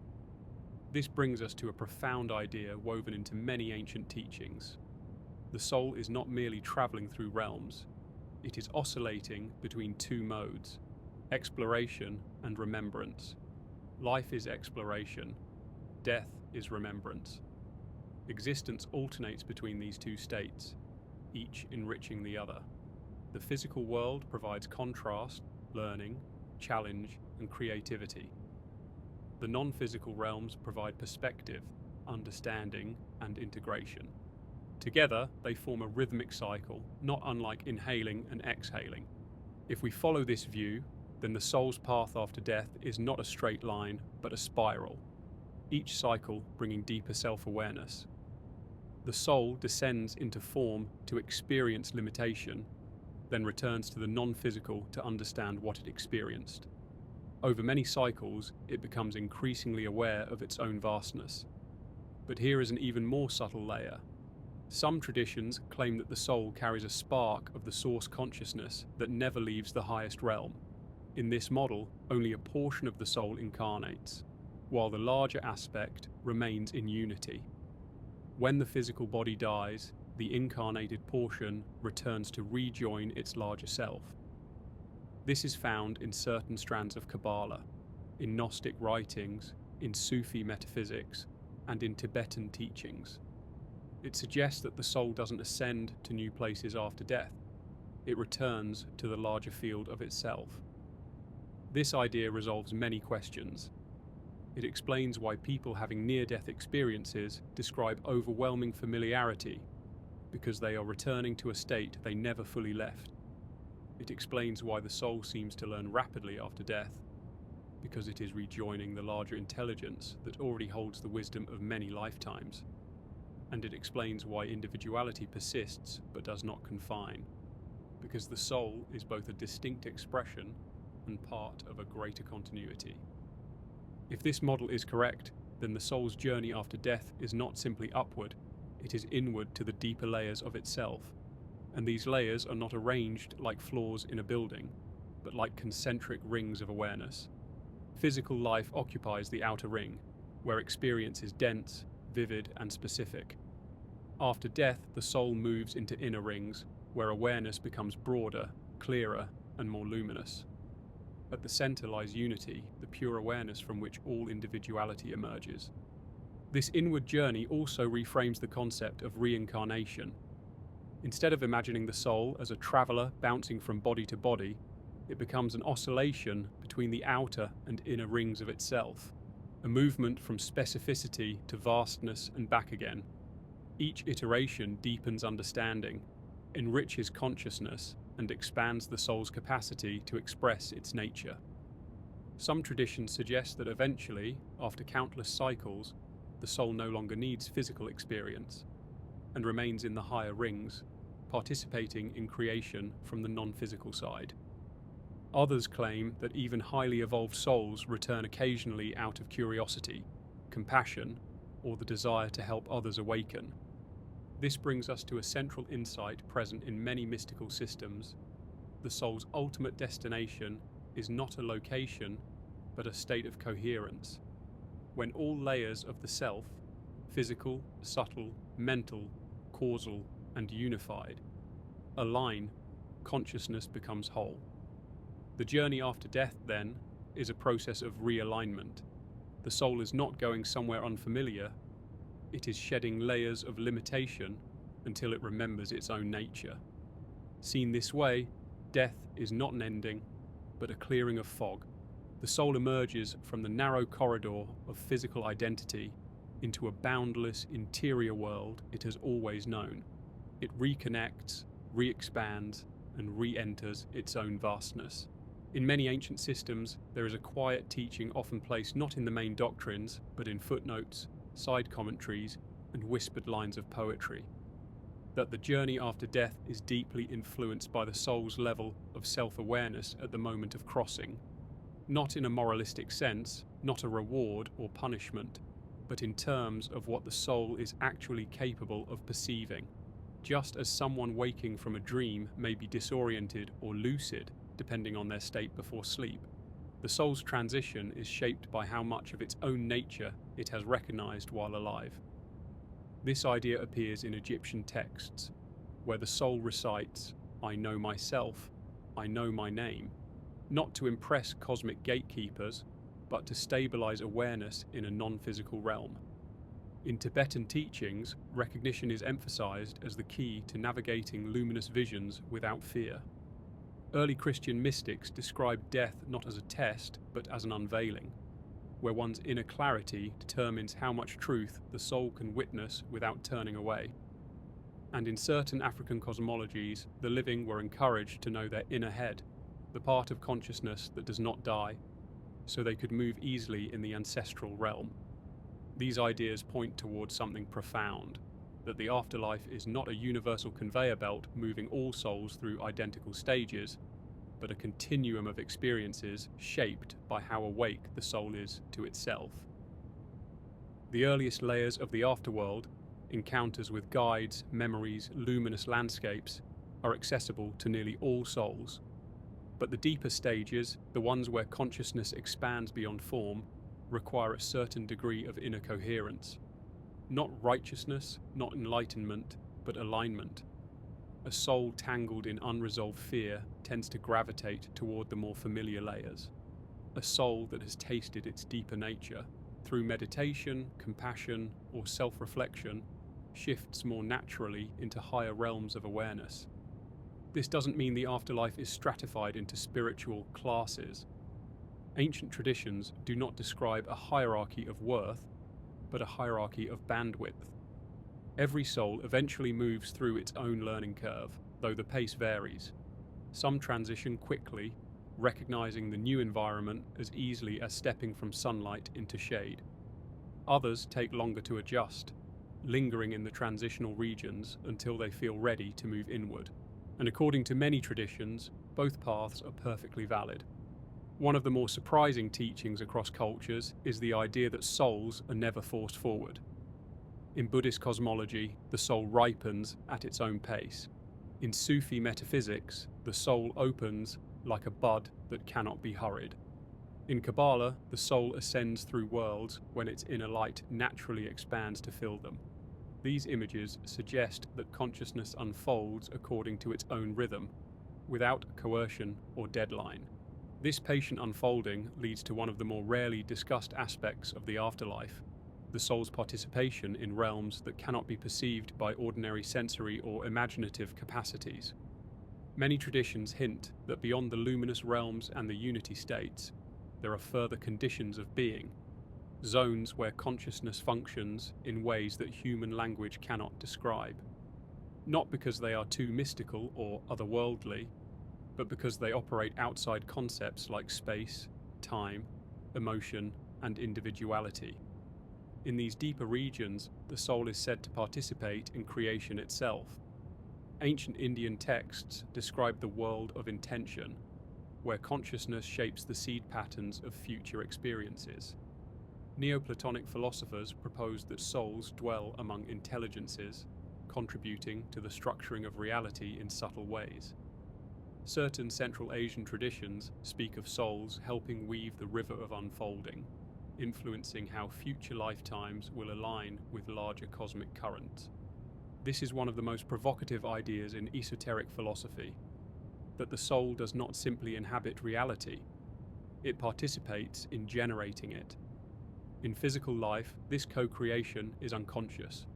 This brings us to a profound idea woven into many ancient teachings. The soul is not merely traveling through realms, it is oscillating between two modes, exploration and remembrance. Life is exploration, death is remembrance. Existence alternates between these two states, each enriching the other. The physical world provides contrast, learning, challenge, and creativity. The non-physical realms provide perspective, understanding, and integration. Together, they form a rhythmic cycle, not unlike inhaling and exhaling. If we follow this view, then the soul's path after death is not a straight line, but a spiral, each cycle bringing deeper self-awareness. The soul descends into form to experience limitation, then returns to the non-physical to understand what it experienced. Over many cycles, it becomes increasingly aware of its own vastness. But here is an even more subtle layer. Some traditions claim that the soul carries a spark of the source consciousness that never leaves the highest realm. In this model, only a portion of the soul incarnates, while the larger aspect remains in unity. When the physical body dies, the incarnated portion returns to rejoin its larger self. This is found in certain strands of Kabbalah, in Gnostic writings, in Sufi metaphysics, and in Tibetan teachings. It suggests that the soul doesn't ascend to new places after death. It returns to the larger field of itself. This idea resolves many questions. It explains why people having near-death experiences describe overwhelming familiarity, because they are returning to a state they never fully left. It explains why the soul seems to learn rapidly after death, because it is rejoining the larger intelligence that already holds the wisdom of many lifetimes. And it explains why individuality persists but does not confine, because the soul is both a distinct expression and part of a greater continuity. If this model is correct, then the soul's journey after death is not simply upward, it is inward to the deeper layers of itself. And these layers are not arranged like floors in a building, but like concentric rings of awareness. Physical life occupies the outer ring, where experience is dense, vivid, and specific. After death, the soul moves into inner rings, where awareness becomes broader, clearer, and more luminous. At the center lies unity, the pure awareness from which all individuality emerges. This inward journey also reframes the concept of reincarnation. Instead of imagining the soul as a traveler bouncing from body to body, it becomes an oscillation between the outer and inner rings of itself, a movement from specificity to vastness and back again. Each iteration deepens understanding, enriches consciousness, and expands the soul's capacity to express its nature. Some traditions suggest that eventually, after countless cycles, the soul no longer needs physical experience and remains in the higher rings, participating in creation from the non-physical side. Others claim that even highly evolved souls return occasionally out of curiosity, compassion, or the desire to help others awaken. This brings us to a central insight present in many mystical systems. The soul's ultimate destination is not a location, but a state of coherence. When all layers of the self, physical, subtle, mental, causal, and unified, align, consciousness becomes whole. The journey after death, then, is a process of realignment. The soul is not going somewhere unfamiliar, it is shedding layers of limitation until it remembers its own nature. Seen this way, death is not an ending, but a clearing of fog. The soul emerges from the narrow corridor of physical identity into a boundless interior world it has always known. It reconnects, re-expands, and re-enters its own vastness. In many ancient systems, there is a quiet teaching often placed not in the main doctrines, but in footnotes, side commentaries, and whispered lines of poetry. That the journey after death is deeply influenced by the soul's level of self-awareness at the moment of crossing. Not in a moralistic sense, not a reward or punishment, but in terms of what the soul is actually capable of perceiving. Just as someone waking from a dream may be disoriented or lucid, depending on their state before sleep, the soul's transition is shaped by how much of its own nature it has recognized while alive. This idea appears in Egyptian texts, where the soul recites, "I know myself, I know my name," not to impress cosmic gatekeepers, but to stabilize awareness in a non-physical realm. In Tibetan teachings, recognition is emphasized as the key to navigating luminous visions without fear. Early Christian mystics described death not as a test, but as an unveiling, where one's inner clarity determines how much truth the soul can witness without turning away. And in certain African cosmologies, the living were encouraged to know their inner head, the part of consciousness that does not die, so they could move easily in the ancestral realm. These ideas point towards something profound, that the afterlife is not a universal conveyor belt moving all souls through identical stages, but a continuum of experiences shaped by how awake the soul is to itself. The earliest layers of the afterworld, encounters with guides, memories, luminous landscapes, are accessible to nearly all souls. But the deeper stages, the ones where consciousness expands beyond form, require a certain degree of inner coherence. Not righteousness, not enlightenment, but alignment. A soul tangled in unresolved fear tends to gravitate toward the more familiar layers. A soul that has tasted its deeper nature, through meditation, compassion, or self-reflection, shifts more naturally into higher realms of awareness. This doesn't mean the afterlife is stratified into spiritual classes. Ancient traditions do not describe a hierarchy of worth, but a hierarchy of bandwidth. Every soul eventually moves through its own learning curve, though the pace varies. Some transition quickly, recognizing the new environment as easily as stepping from sunlight into shade. Others take longer to adjust, lingering in the transitional regions until they feel ready to move inward. And according to many traditions, both paths are perfectly valid. One of the more surprising teachings across cultures is the idea that souls are never forced forward. In Buddhist cosmology, the soul ripens at its own pace. In Sufi metaphysics, the soul opens like a bud that cannot be hurried. In Kabbalah, the soul ascends through worlds when its inner light naturally expands to fill them. These images suggest that consciousness unfolds according to its own rhythm, without coercion or deadline. This patient unfolding leads to one of the more rarely discussed aspects of the afterlife, the soul's participation in realms that cannot be perceived by ordinary sensory or imaginative capacities. Many traditions hint that beyond the luminous realms and the unity states, there are further conditions of being, zones where consciousness functions in ways that human language cannot describe. Not because they are too mystical or otherworldly, but because they operate outside concepts like space, time, emotion, and individuality. In these deeper regions, the soul is said to participate in creation itself. Ancient Indian texts describe the world of intention, where consciousness shapes the seed patterns of future experiences. Neoplatonic philosophers proposed that souls dwell among intelligences, contributing to the structuring of reality in subtle ways. Certain Central Asian traditions speak of souls helping weave the river of unfolding, influencing how future lifetimes will align with larger cosmic currents. This is one of the most provocative ideas in esoteric philosophy, that the soul does not simply inhabit reality, it participates in generating it. In physical life, this co-creation is unconscious,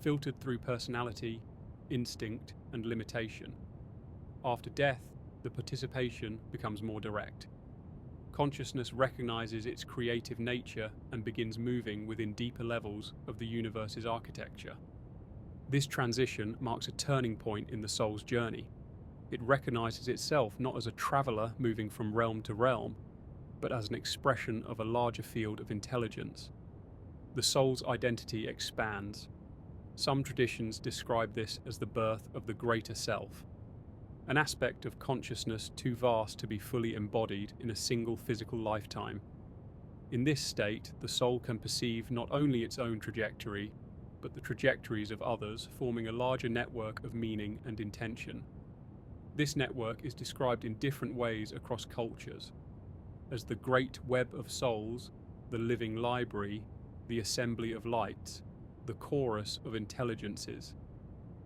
filtered through personality, instinct, and limitation. After death, the participation becomes more direct. Consciousness recognizes its creative nature and begins moving within deeper levels of the universe's architecture. This transition marks a turning point in the soul's journey. It recognizes itself not as a traveler moving from realm to realm, but as an expression of a larger field of intelligence. The soul's identity expands. Some traditions describe this as the birth of the greater self, an aspect of consciousness too vast to be fully embodied in a single physical lifetime. In this state, the soul can perceive not only its own trajectory, but the trajectories of others, forming a larger network of meaning and intention. This network is described in different ways across cultures, as the great web of souls, the living library, the assembly of lights, the chorus of intelligences.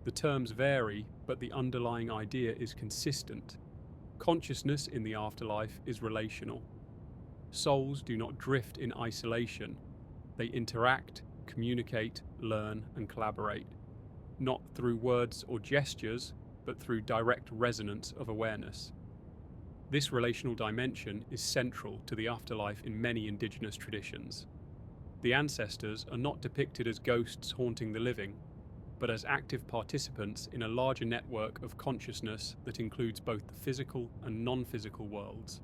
The terms vary, but the underlying idea is consistent. Consciousness in the afterlife is relational. Souls do not drift in isolation. They interact, communicate, learn, and collaborate, not through words or gestures, but through direct resonance of awareness. This relational dimension is central to the afterlife in many indigenous traditions. The ancestors are not depicted as ghosts haunting the living, but as active participants in a larger network of consciousness that includes both the physical and non-physical worlds.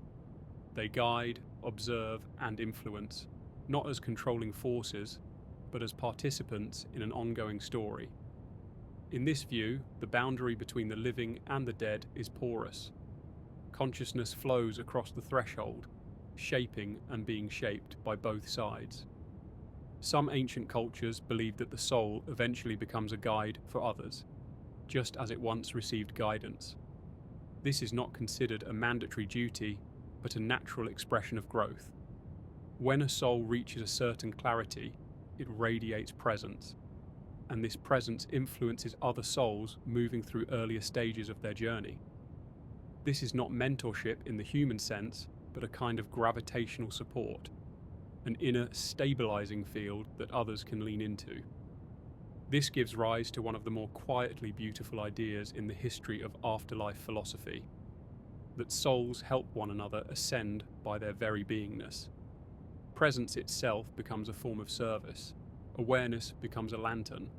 They guide, observe, and influence, not as controlling forces, but as participants in an ongoing story. In this view, the boundary between the living and the dead is porous. Consciousness flows across the threshold, shaping and being shaped by both sides. Some ancient cultures believed that the soul eventually becomes a guide for others, just as it once received guidance. This is not considered a mandatory duty, but a natural expression of growth. When a soul reaches a certain clarity, it radiates presence, and this presence influences other souls moving through earlier stages of their journey. This is not mentorship in the human sense, but a kind of gravitational support, an inner stabilizing field that others can lean into. This gives rise to one of the more quietly beautiful ideas in the history of afterlife philosophy, that souls help one another ascend by their very beingness. Presence itself becomes a form of service. Awareness becomes a lantern.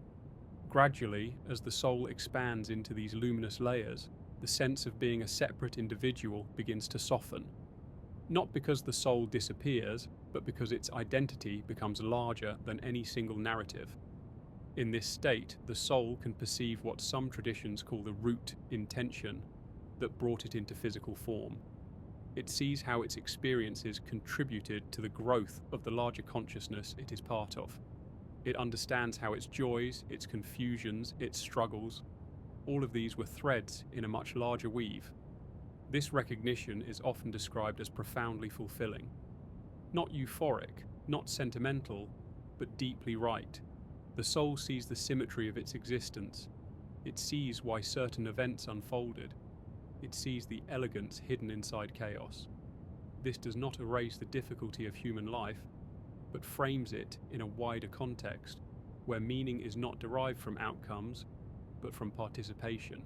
Gradually, as the soul expands into these luminous layers, the sense of being a separate individual begins to soften. Not because the soul disappears, but because its identity becomes larger than any single narrative. In this state, the soul can perceive what some traditions call the root intention that brought it into physical form. It sees how its experiences contributed to the growth of the larger consciousness it is part of. It understands how its joys, its confusions, its struggles, all of these were threads in a much larger weave. This recognition is often described as profoundly fulfilling. Not euphoric, not sentimental, but deeply right. The soul sees the symmetry of its existence. It sees why certain events unfolded. It sees the elegance hidden inside chaos. This does not erase the difficulty of human life, but frames it in a wider context, where meaning is not derived from outcomes, but from participation.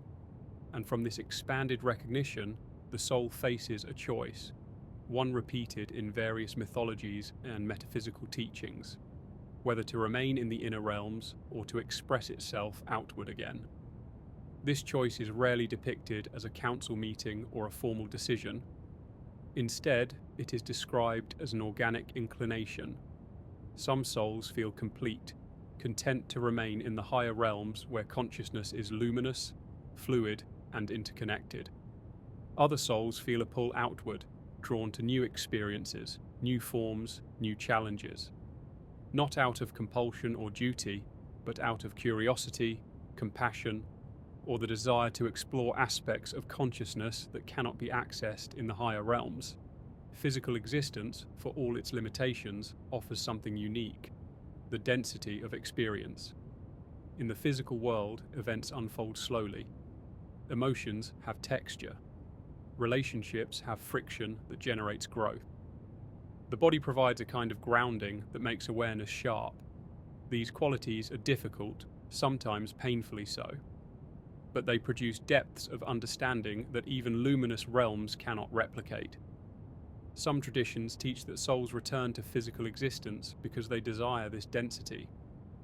And from this expanded recognition, the soul faces a choice, one repeated in various mythologies and metaphysical teachings, whether to remain in the inner realms or to express itself outward again. This choice is rarely depicted as a council meeting or a formal decision. Instead, it is described as an organic inclination. Some souls feel complete, content to remain in the higher realms where consciousness is luminous, fluid, and interconnected. Other souls feel a pull outward, drawn to new experiences, new forms, new challenges. Not out of compulsion or duty, but out of curiosity, compassion, or the desire to explore aspects of consciousness that cannot be accessed in the higher realms. Physical existence, for all its limitations, offers something unique: the density of experience. In the physical world, events unfold slowly. Emotions have texture. Relationships have friction that generates growth. The body provides a kind of grounding that makes awareness sharp. These qualities are difficult, sometimes painfully so, but they produce depths of understanding that even luminous realms cannot replicate. Some traditions teach that souls return to physical existence because they desire this density,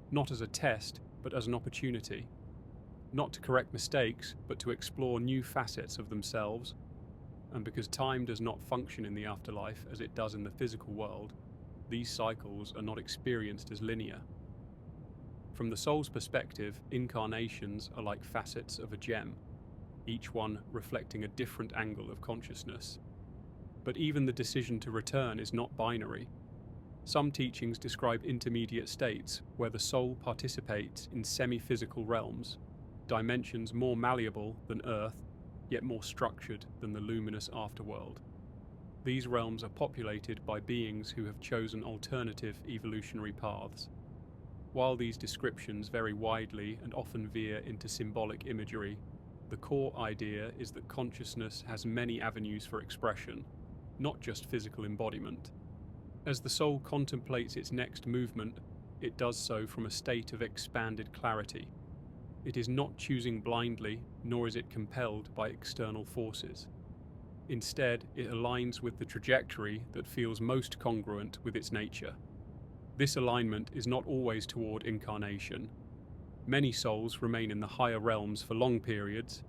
not as a test, but as an opportunity. Not to correct mistakes, but to explore new facets of themselves. And because time does not function in the afterlife as it does in the physical world, these cycles are not experienced as linear. From the soul's perspective, incarnations are like facets of a gem, each one reflecting a different angle of consciousness. But even the decision to return is not binary. Some teachings describe intermediate states where the soul participates in semi-physical realms, dimensions more malleable than Earth, yet more structured than the luminous afterworld. These realms are populated by beings who have chosen alternative evolutionary paths. While these descriptions vary widely and often veer into symbolic imagery, the core idea is that consciousness has many avenues for expression, not just physical embodiment. As the soul contemplates its next movement, it does so from a state of expanded clarity. It is not choosing blindly, nor is it compelled by external forces. Instead, it aligns with the trajectory that feels most congruent with its nature. This alignment is not always toward incarnation. Many souls remain in the higher realms for long periods,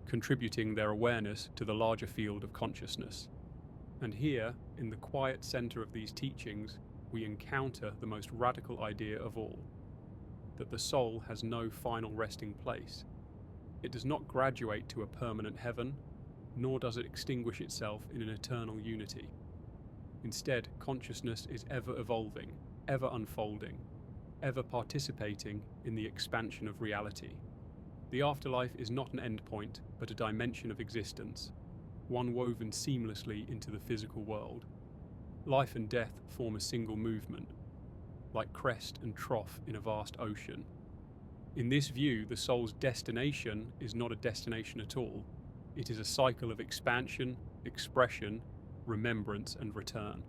contributing their awareness to the larger field of consciousness. And here, in the quiet center of these teachings, we encounter the most radical idea of all: that the soul has no final resting place. It does not graduate to a permanent heaven, nor does it extinguish itself in an eternal unity. Instead, consciousness is ever evolving, ever unfolding, ever participating in the expansion of reality. The afterlife is not an endpoint, but a dimension of existence, one woven seamlessly into the physical world. Life and death form a single movement, like crest and trough in a vast ocean. In this view, the soul's destination is not a destination at all. It is a cycle of expansion, expression, remembrance, and return.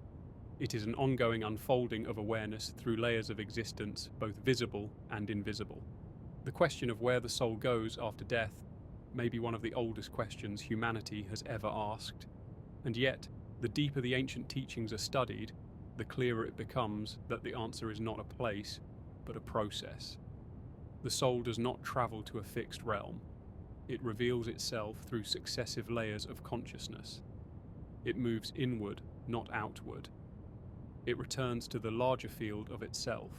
It is an ongoing unfolding of awareness through layers of existence, both visible and invisible. The question of where the soul goes after death may be one of the oldest questions humanity has ever asked. And yet, the deeper the ancient teachings are studied, the clearer it becomes that the answer is not a place, but a process. The soul does not travel to a fixed realm. It reveals itself through successive layers of consciousness. It moves inward, not outward. It returns to the larger field of itself,